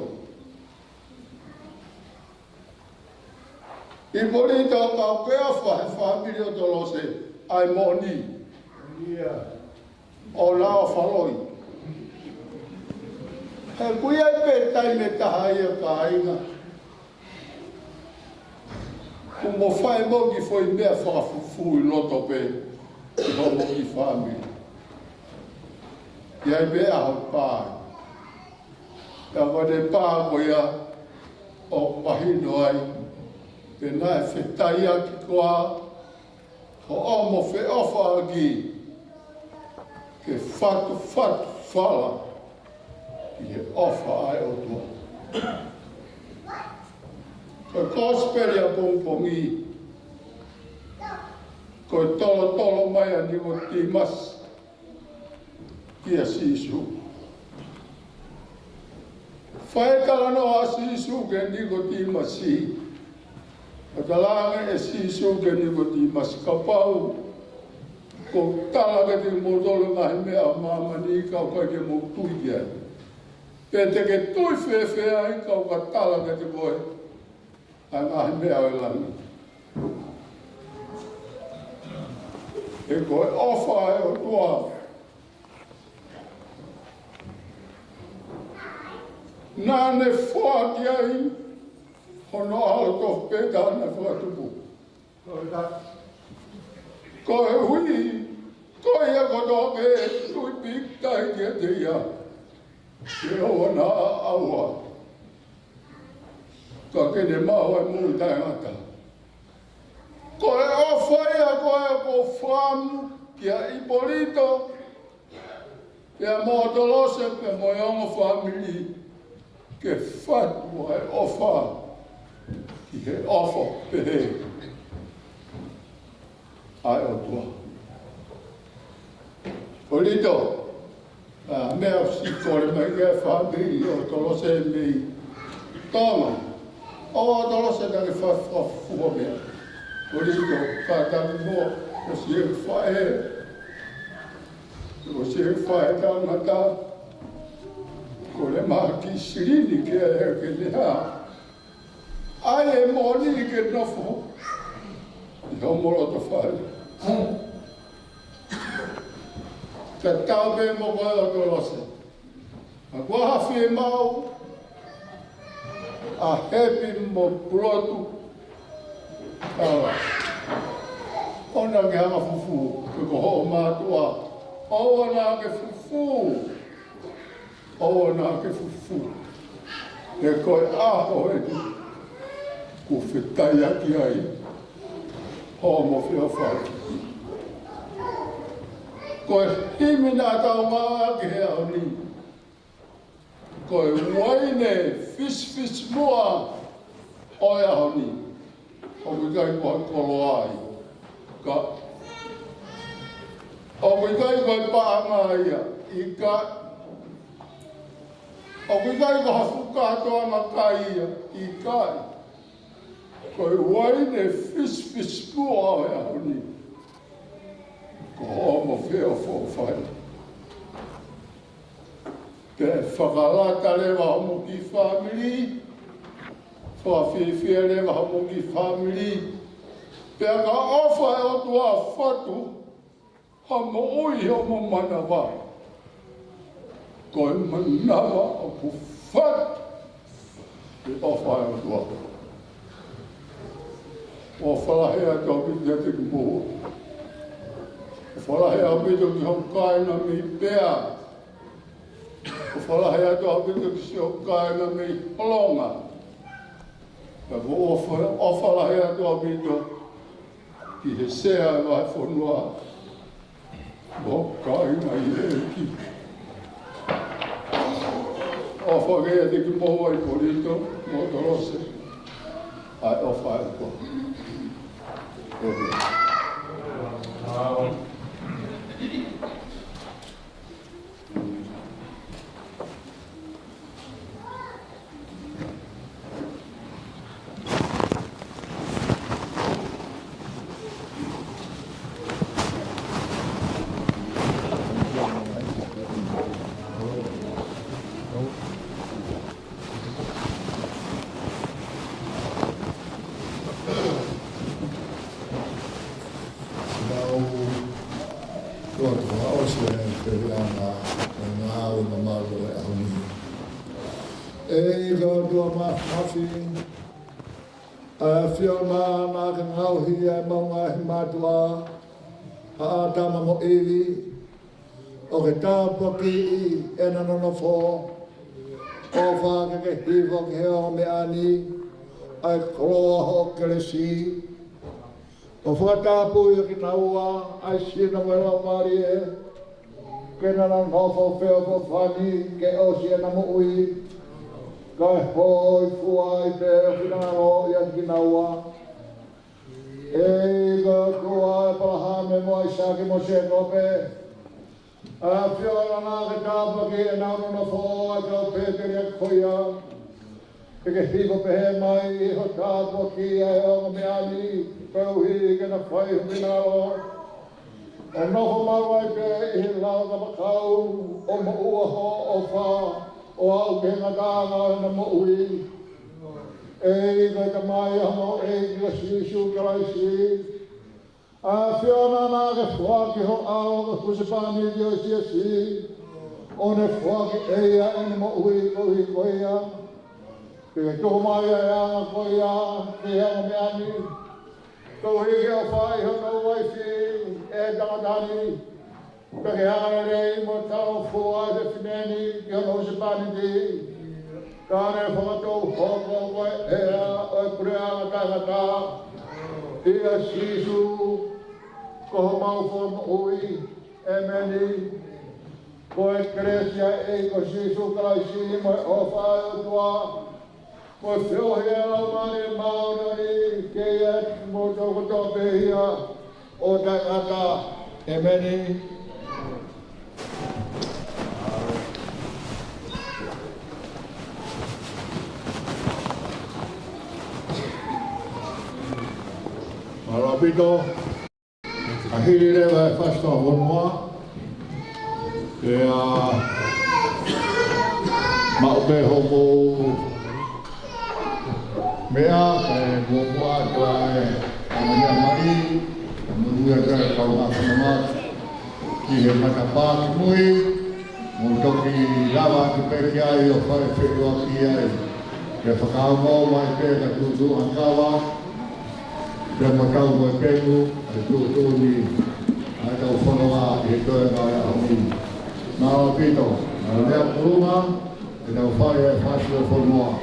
I polito ka wea whamiri Otolose ai mooni. O la o whaloi. He kuia i pētai me taha ia ka ainga. Ko mo whai mogi foi mea whakafufu i loto pe i homo i whamiri. Ia i mea hau pāi. Ia wane pā ko ia o mahino ai. Pe nai whetai aki koa ho omo whe ofa agi. Ke whatu whala. I he ofa ai o tua. Koe kōsperi a pongpongi. Koe tolo mai a niko timas. Kia sisu. Whaekala no a sisu ke niko timasi. A talanga e sisu ke niko timas kapau. Ko tala ke te motolo ngahi mea mamani ka koe ke mo tuikia. Pe te ke tui whewhea i kau ka tala ke te koe. A ngahi mea o langi. E koe ofa e o tua. Nāne whāki ai. Hono auto pēta ana whakatupu. Koe hui. Koe ia koto ke tui piktai kia te ia. Ke hoa nā aua. Ka kene mau e mui tai ngata. Koe awhaia koe ko whamu kia i polito. Kia mo Otolose pe mo yongo whamiri. Ke whatu ai ofa. Ki he ofa pehe. Ai o tua. Polito. Mea sikore mai ke whamiri o Otolose mei tonga. O Otolose kake whafua mea. Polito, kātaki mo, o si e whae. O si e whae tāngata. Ko le maha ki sirini ke e ke lea. Ai e moni ke nofo. I homoloto whae. Ka tau me mo koe Otolose. A kua hawhi e mau. A hepi mo purotu. Kawa. Ona ke hanga fufu. Ke koho mātua. Owa nā ke fufu. Owa nā ke fufu. Ke koe aho e ni. ko whetai aki ai, ho mo whia whaki. Ko e himina tau maa ki he au ni. Ko e waine fish mua o e au ni. O mi kai koe kolo ai. Ka o mi kai koe paanga ia. I ka o mi kai koe hafuka atoa makai ia. I kai. Ko e waine fish mua o e au ni. Ko homo whio whawhai. Ke whakalata lewa homo ki family. Whawhiwhia lewa homo ki family. Pea ka awha e o tua whatu. Homo ui homo Matavai. Ko e manawa o pu whatu. Ke awha e o tua. O whalahea tau ki te te kumohu. Whalahe a pito ki hokai na mi pea. O whalahe a toa pito ki si hokai na mi holonga. O whalahe a toa pito ki he sea e vai whanua. Hokai na i e ki. O whakea te ki moho ai korito, mo Otolose. Ai o whae a toa. Fiona na ka ngauhi e maunga hi matua ha tama mo iwi o ke tāpaki i e nanono fō o whāke ke hiwa ke heo me ani ai koroa ho keresi o whakatapu i ki naua ai sina wera mari e ke nanono fō wheo fō whani ke o sina mo ui kai hoi fuai te whinaro i aki naua. E ka kua e palahame mo ai sake mo se kope. A whiora nā ke tāpaki e nauno fō ai kau pēteri a koia. E ke hipo pehe mai i ho tāpaki e o me ani peuhi ke na whai whinaro. E nofo mawai pe i he lau ka pakau o mo ua ho o wha. O au ke ngatanga na mo ui. E ka ka mai hamo e ka sisu karaisi. A whiona nā ke whaki ho ao ka kusipani di o si. O ne whaki eia e ne mo ui kohi koia. Ke toko mai a anga koia, ke hanga me ani. Kohi ke o whai ho no waifi e tangatani. Peke hanga rei mo tau fua te whineni ki hono se pani di. Kāne whakatou hoko koe ea o e pureanga tangata. Ia sisu koho mau whama ui e meni. Ko e kresia e ko sisu kalaisi mo e whai o tua. Mo e whiohi e lau mani maunani ke e mo toko topehia o tangata e meni. Marapito, a hiri rewa e whasta honua, e a maupe homo mea, e mua tua e amania mari, munua tua e kaunga whanamat, ki he matapā ki mui, mo toki lava ki peki ai o whare whenua ki ai, ke whakaumo mai pe ka tutu hankawa, Ia matau mo e pengu, e tūtūni, ai tau whanua i he koe mai a honi. Nā o pito, nā rea purunga, e tau whai e whasi o whanua.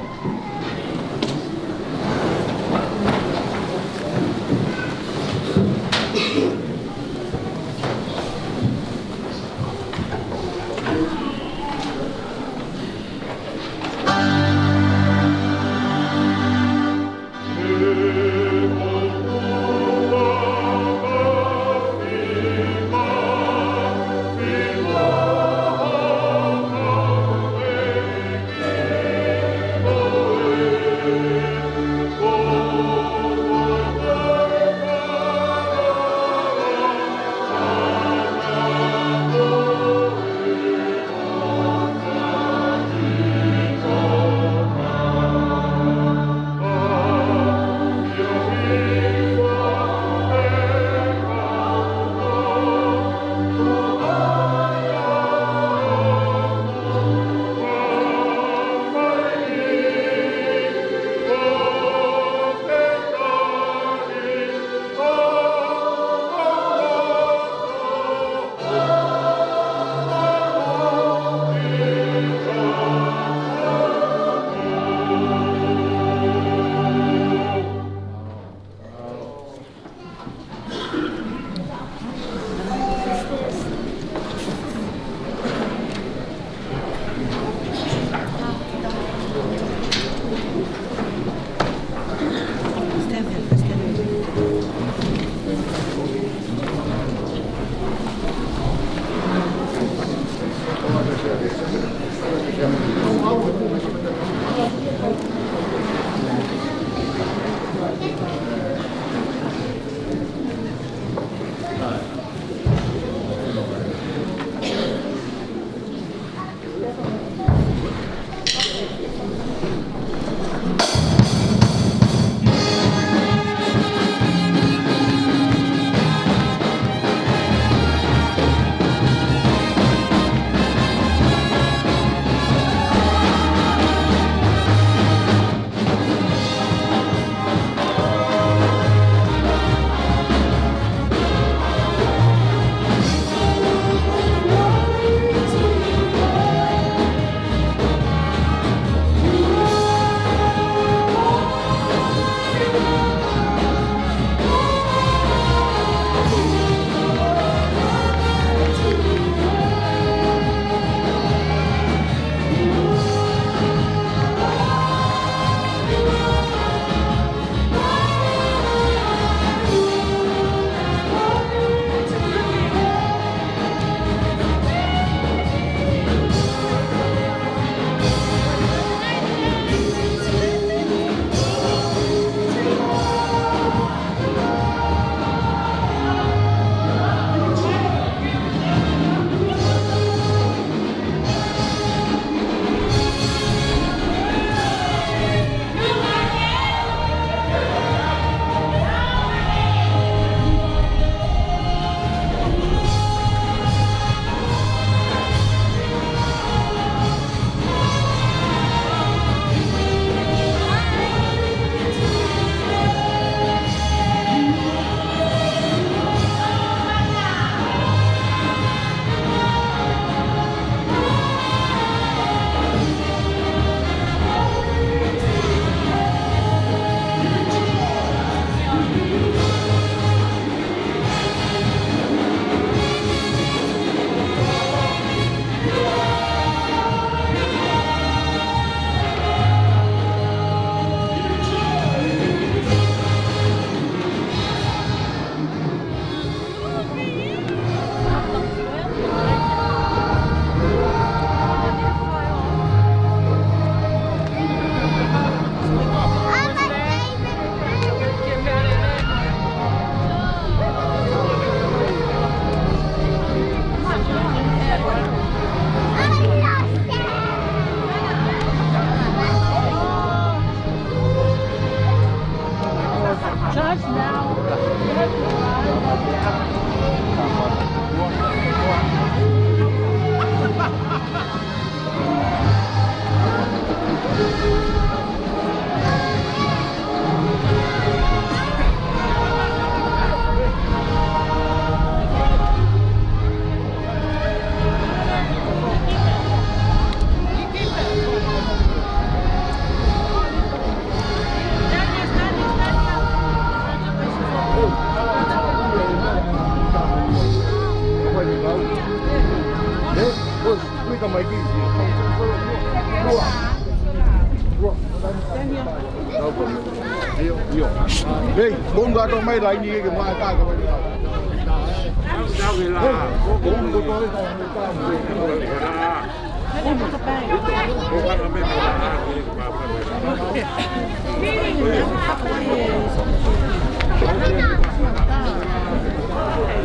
Hei, bonga to mai lai ni ke mai ta ko mai.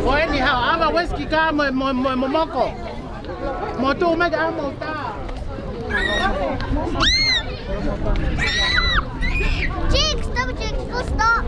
Ôi ni hao ama whisky ka mo moko. Mo tu mai ka mo ta. Jinx, double jinx, full stop.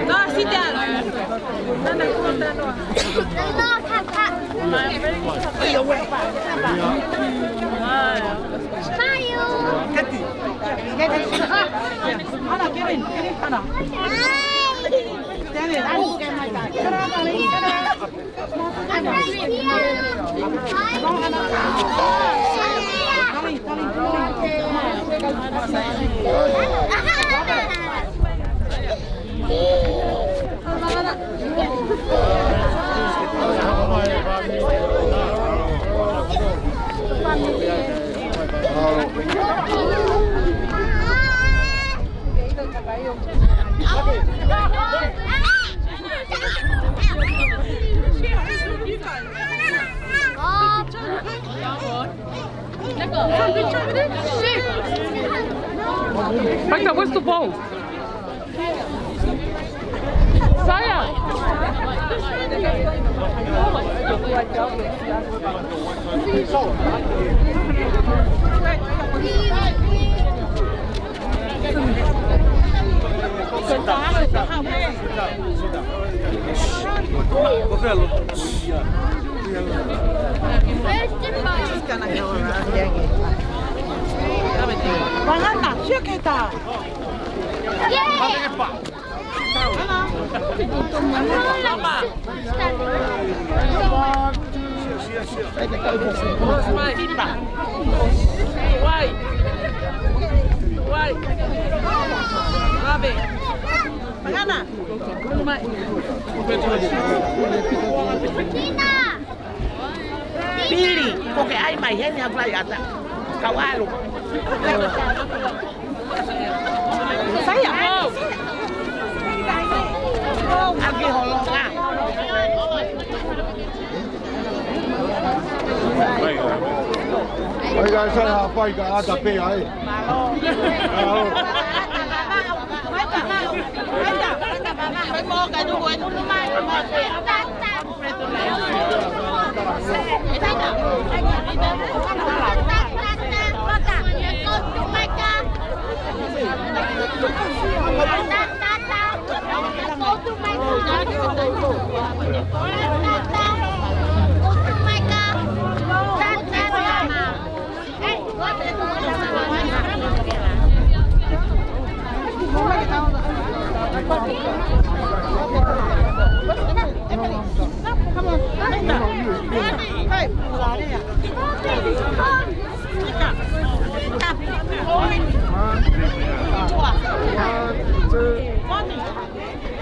No, sit down. Magda, wo ist der Ball? Saya! Banana, syuketa. Banana. Pili, porque ai mai hen ya play ata. Kawalu. Saya. Agi holonga. Ai ga sa ha pai ka ata pe ai.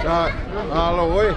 Rồi, alo ơi.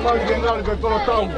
Mari kenal ke kalau tahu.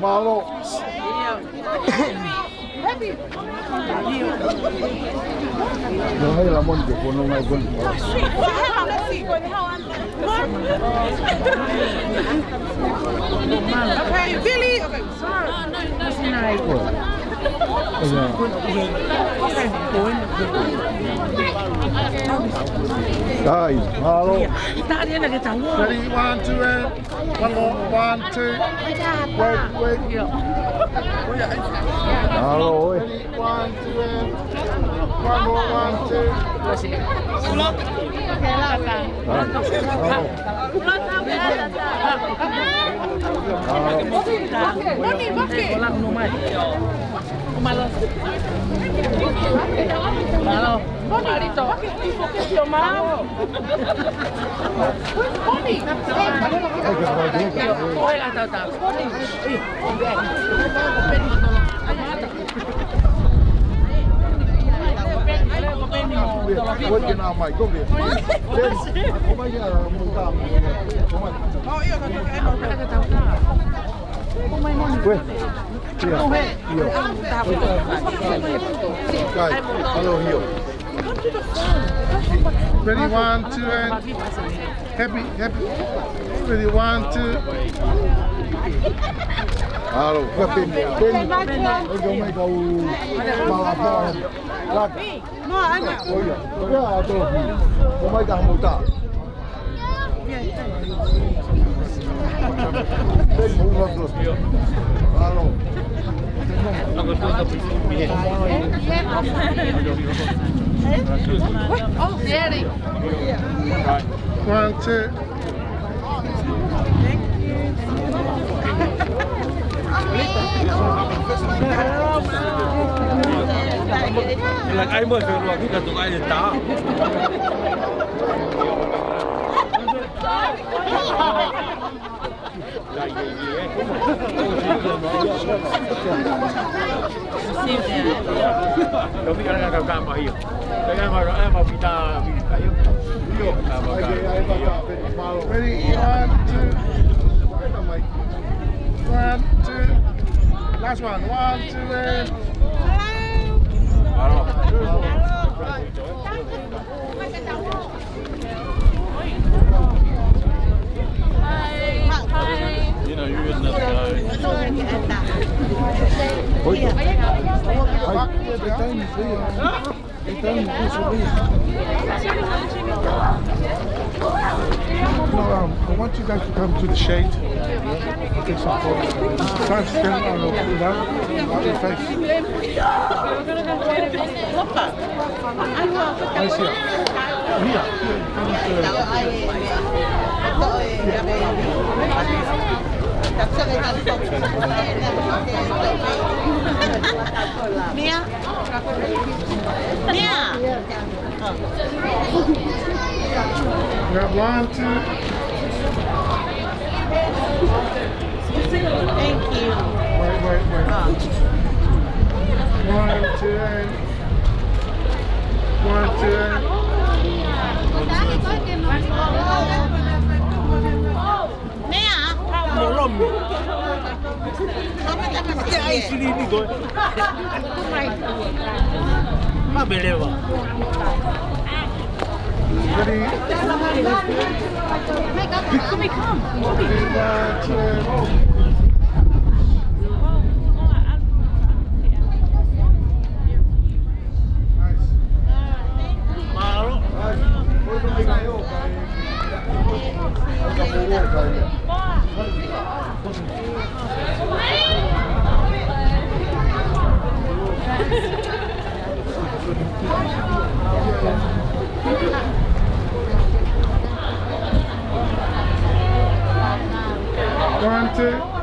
Malo. Dahil lamon ko puno na gun. Okay, Billy. Guys, malo. Tadi nak kita tahu. Ready, 1, 2, and one more, 1, 2. Wait. Halo, ready, 1, 2, and one more, 1, 2. Ready, 1, 2, and happy. Ready, 1, 2. Hello, Oh, Jerry. 1, 2. Là ai mới phải rồi cái tụi ai thì ta. Đâu biết cái nào mà hiểu. Cái em mà pita kayo. Ready, 1, 2. 1, 2. Last one, 1, 2, and. You know, you're in that guy. I want you guys to come to the shade. Take some photos. Try to stand on your face. Nice here. Grab 1, 2. Thank you. Wait. 1, 2, and 1, 2, and. Cái ICD đi rồi. Mà bể đều à? Ready? One, two.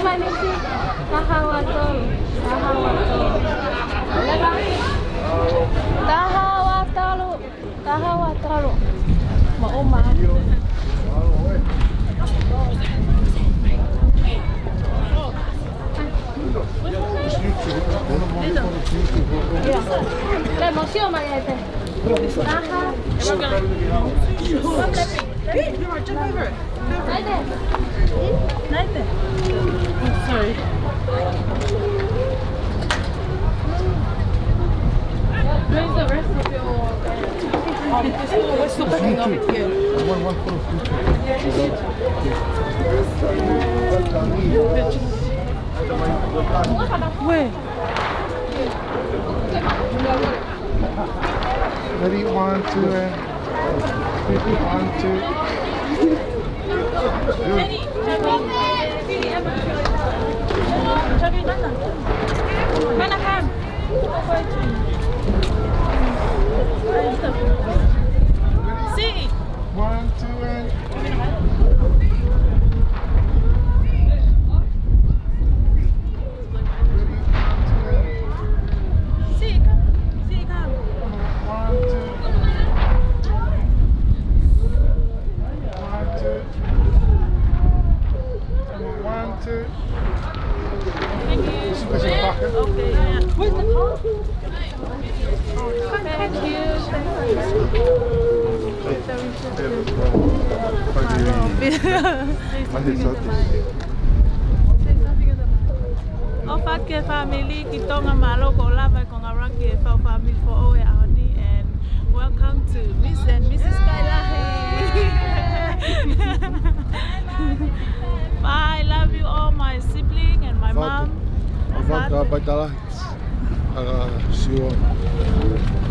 Semisi, tahawatolu. Tahawatolu. Mauma. La emoción, Mariette. Jump over. Right there. Sorry. Where's the rest of your... We're still packing up here. Where? Ready, 1, 2, and 1, 2. See? 1, 2, and See, come. See, come. 1, 2. 1, 2. Thank you. Okay, yeah. Where's the car? Thank you. O fatke family kita ngamalo kola vai kong arang ke family for oe aoni and welcome to Miss and Mrs. Kailahi. Bye, love you all my sibling and my mom. Avaka baitala. Sio.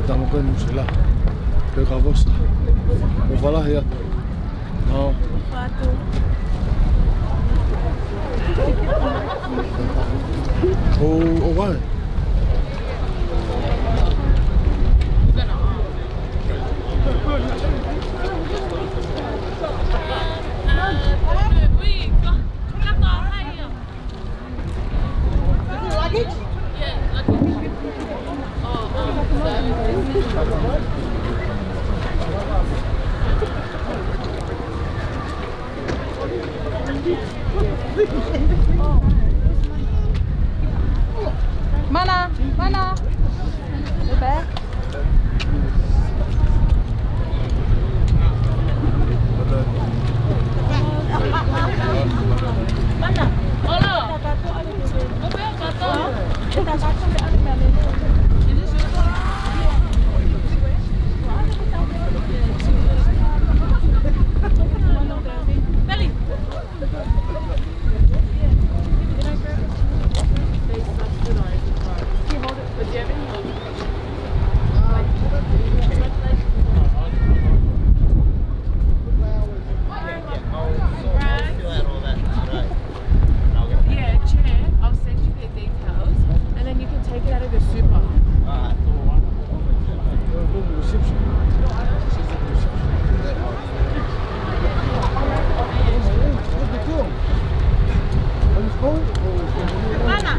Tamukan sila. Pekavos. Ovala ya. No. Fatu. Oh, why? Mana? The bag? Mana? Olo. Belly. Yeah, chair. I'll send you the details, and then you can take it out of the super. Mana?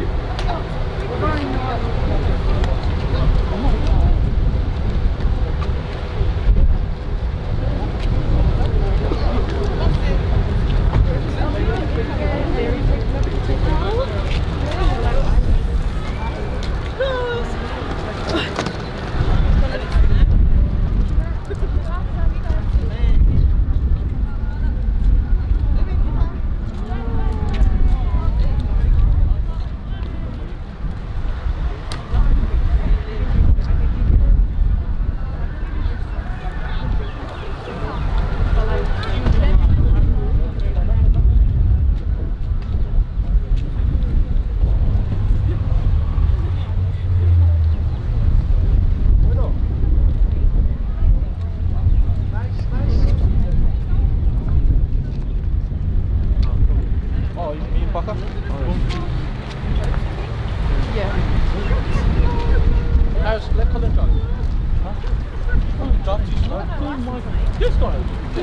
This guy,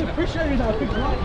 appreciate that big light.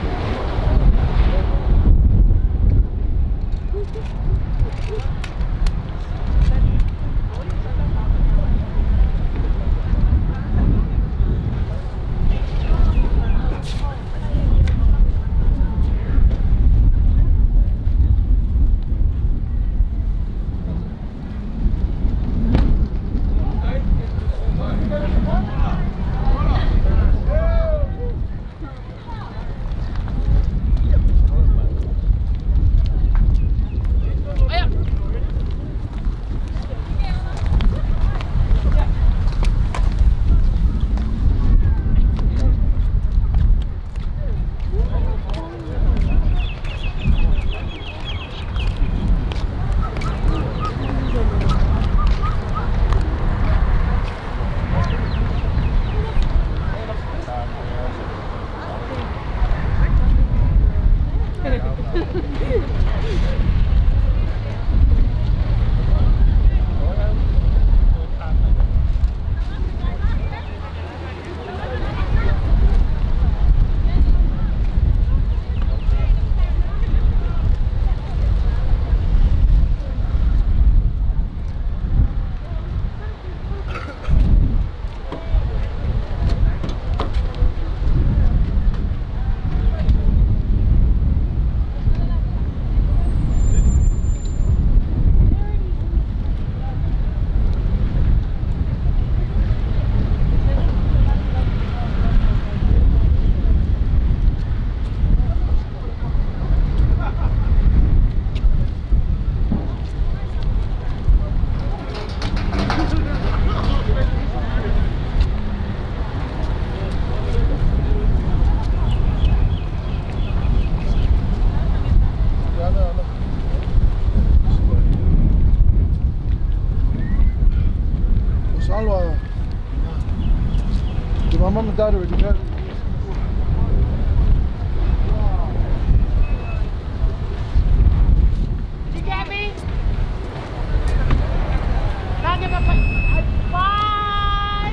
mom and dad already got it. Did you get me? Now give a bye.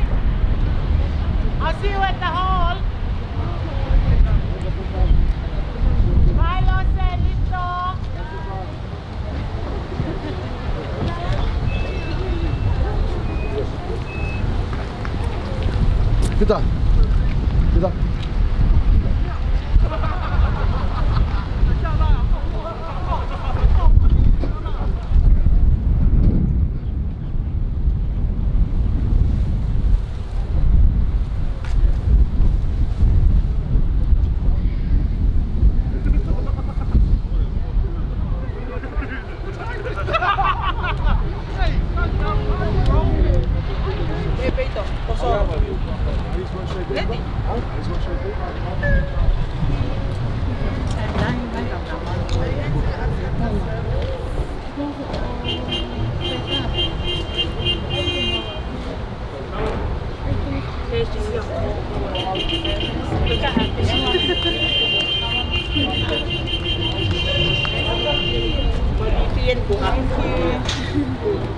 I'll see you at the hall. Bye, Loselito. Kita. Kita.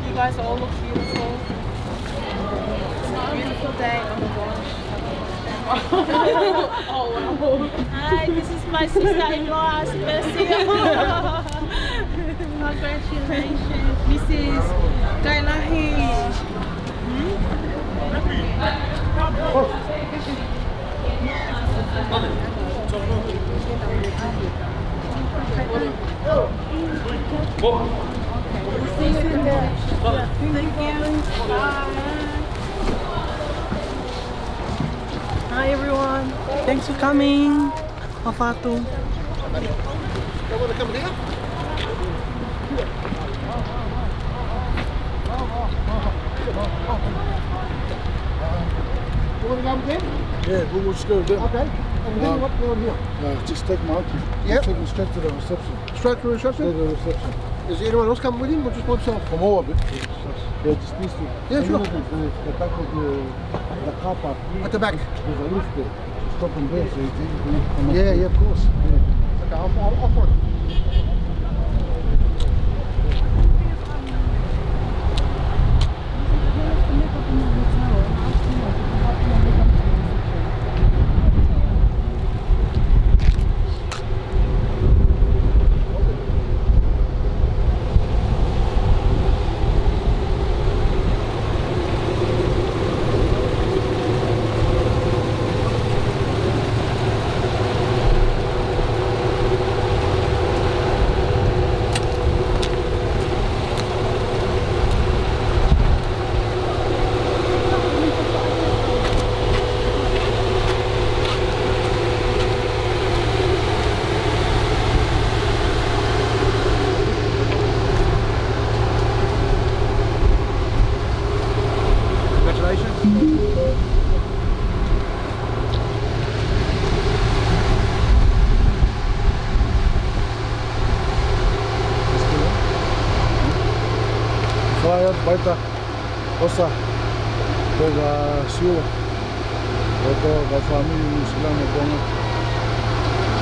You guys all look beautiful. It's a beautiful day on the wash. Oh wow. Hi, this is my sister-in-law, Semisi. Congratulations, Mrs. Kailahi. See you in there. Thank you. Bye. Hi everyone. Thanks for coming. Afatu. You want to come here? You want to come again? Yeah, we'll just go there. Okay. And then what going here? Just take my uncle. Yep. Take him straight to the reception. Straight to the reception? To the reception. Is anyone else coming with him or just by himself? From all of it. Yeah, just these two. Yeah, sure. The back of the car park. At the back? There's a lift there. Stop them there so you can come up. Yeah, of course. Yeah. Okay, I'll offer it. Wala baita osa ko ga siwa ko ga family Islam ko.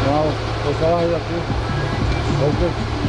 Wow, ko fala ya ko. Okay.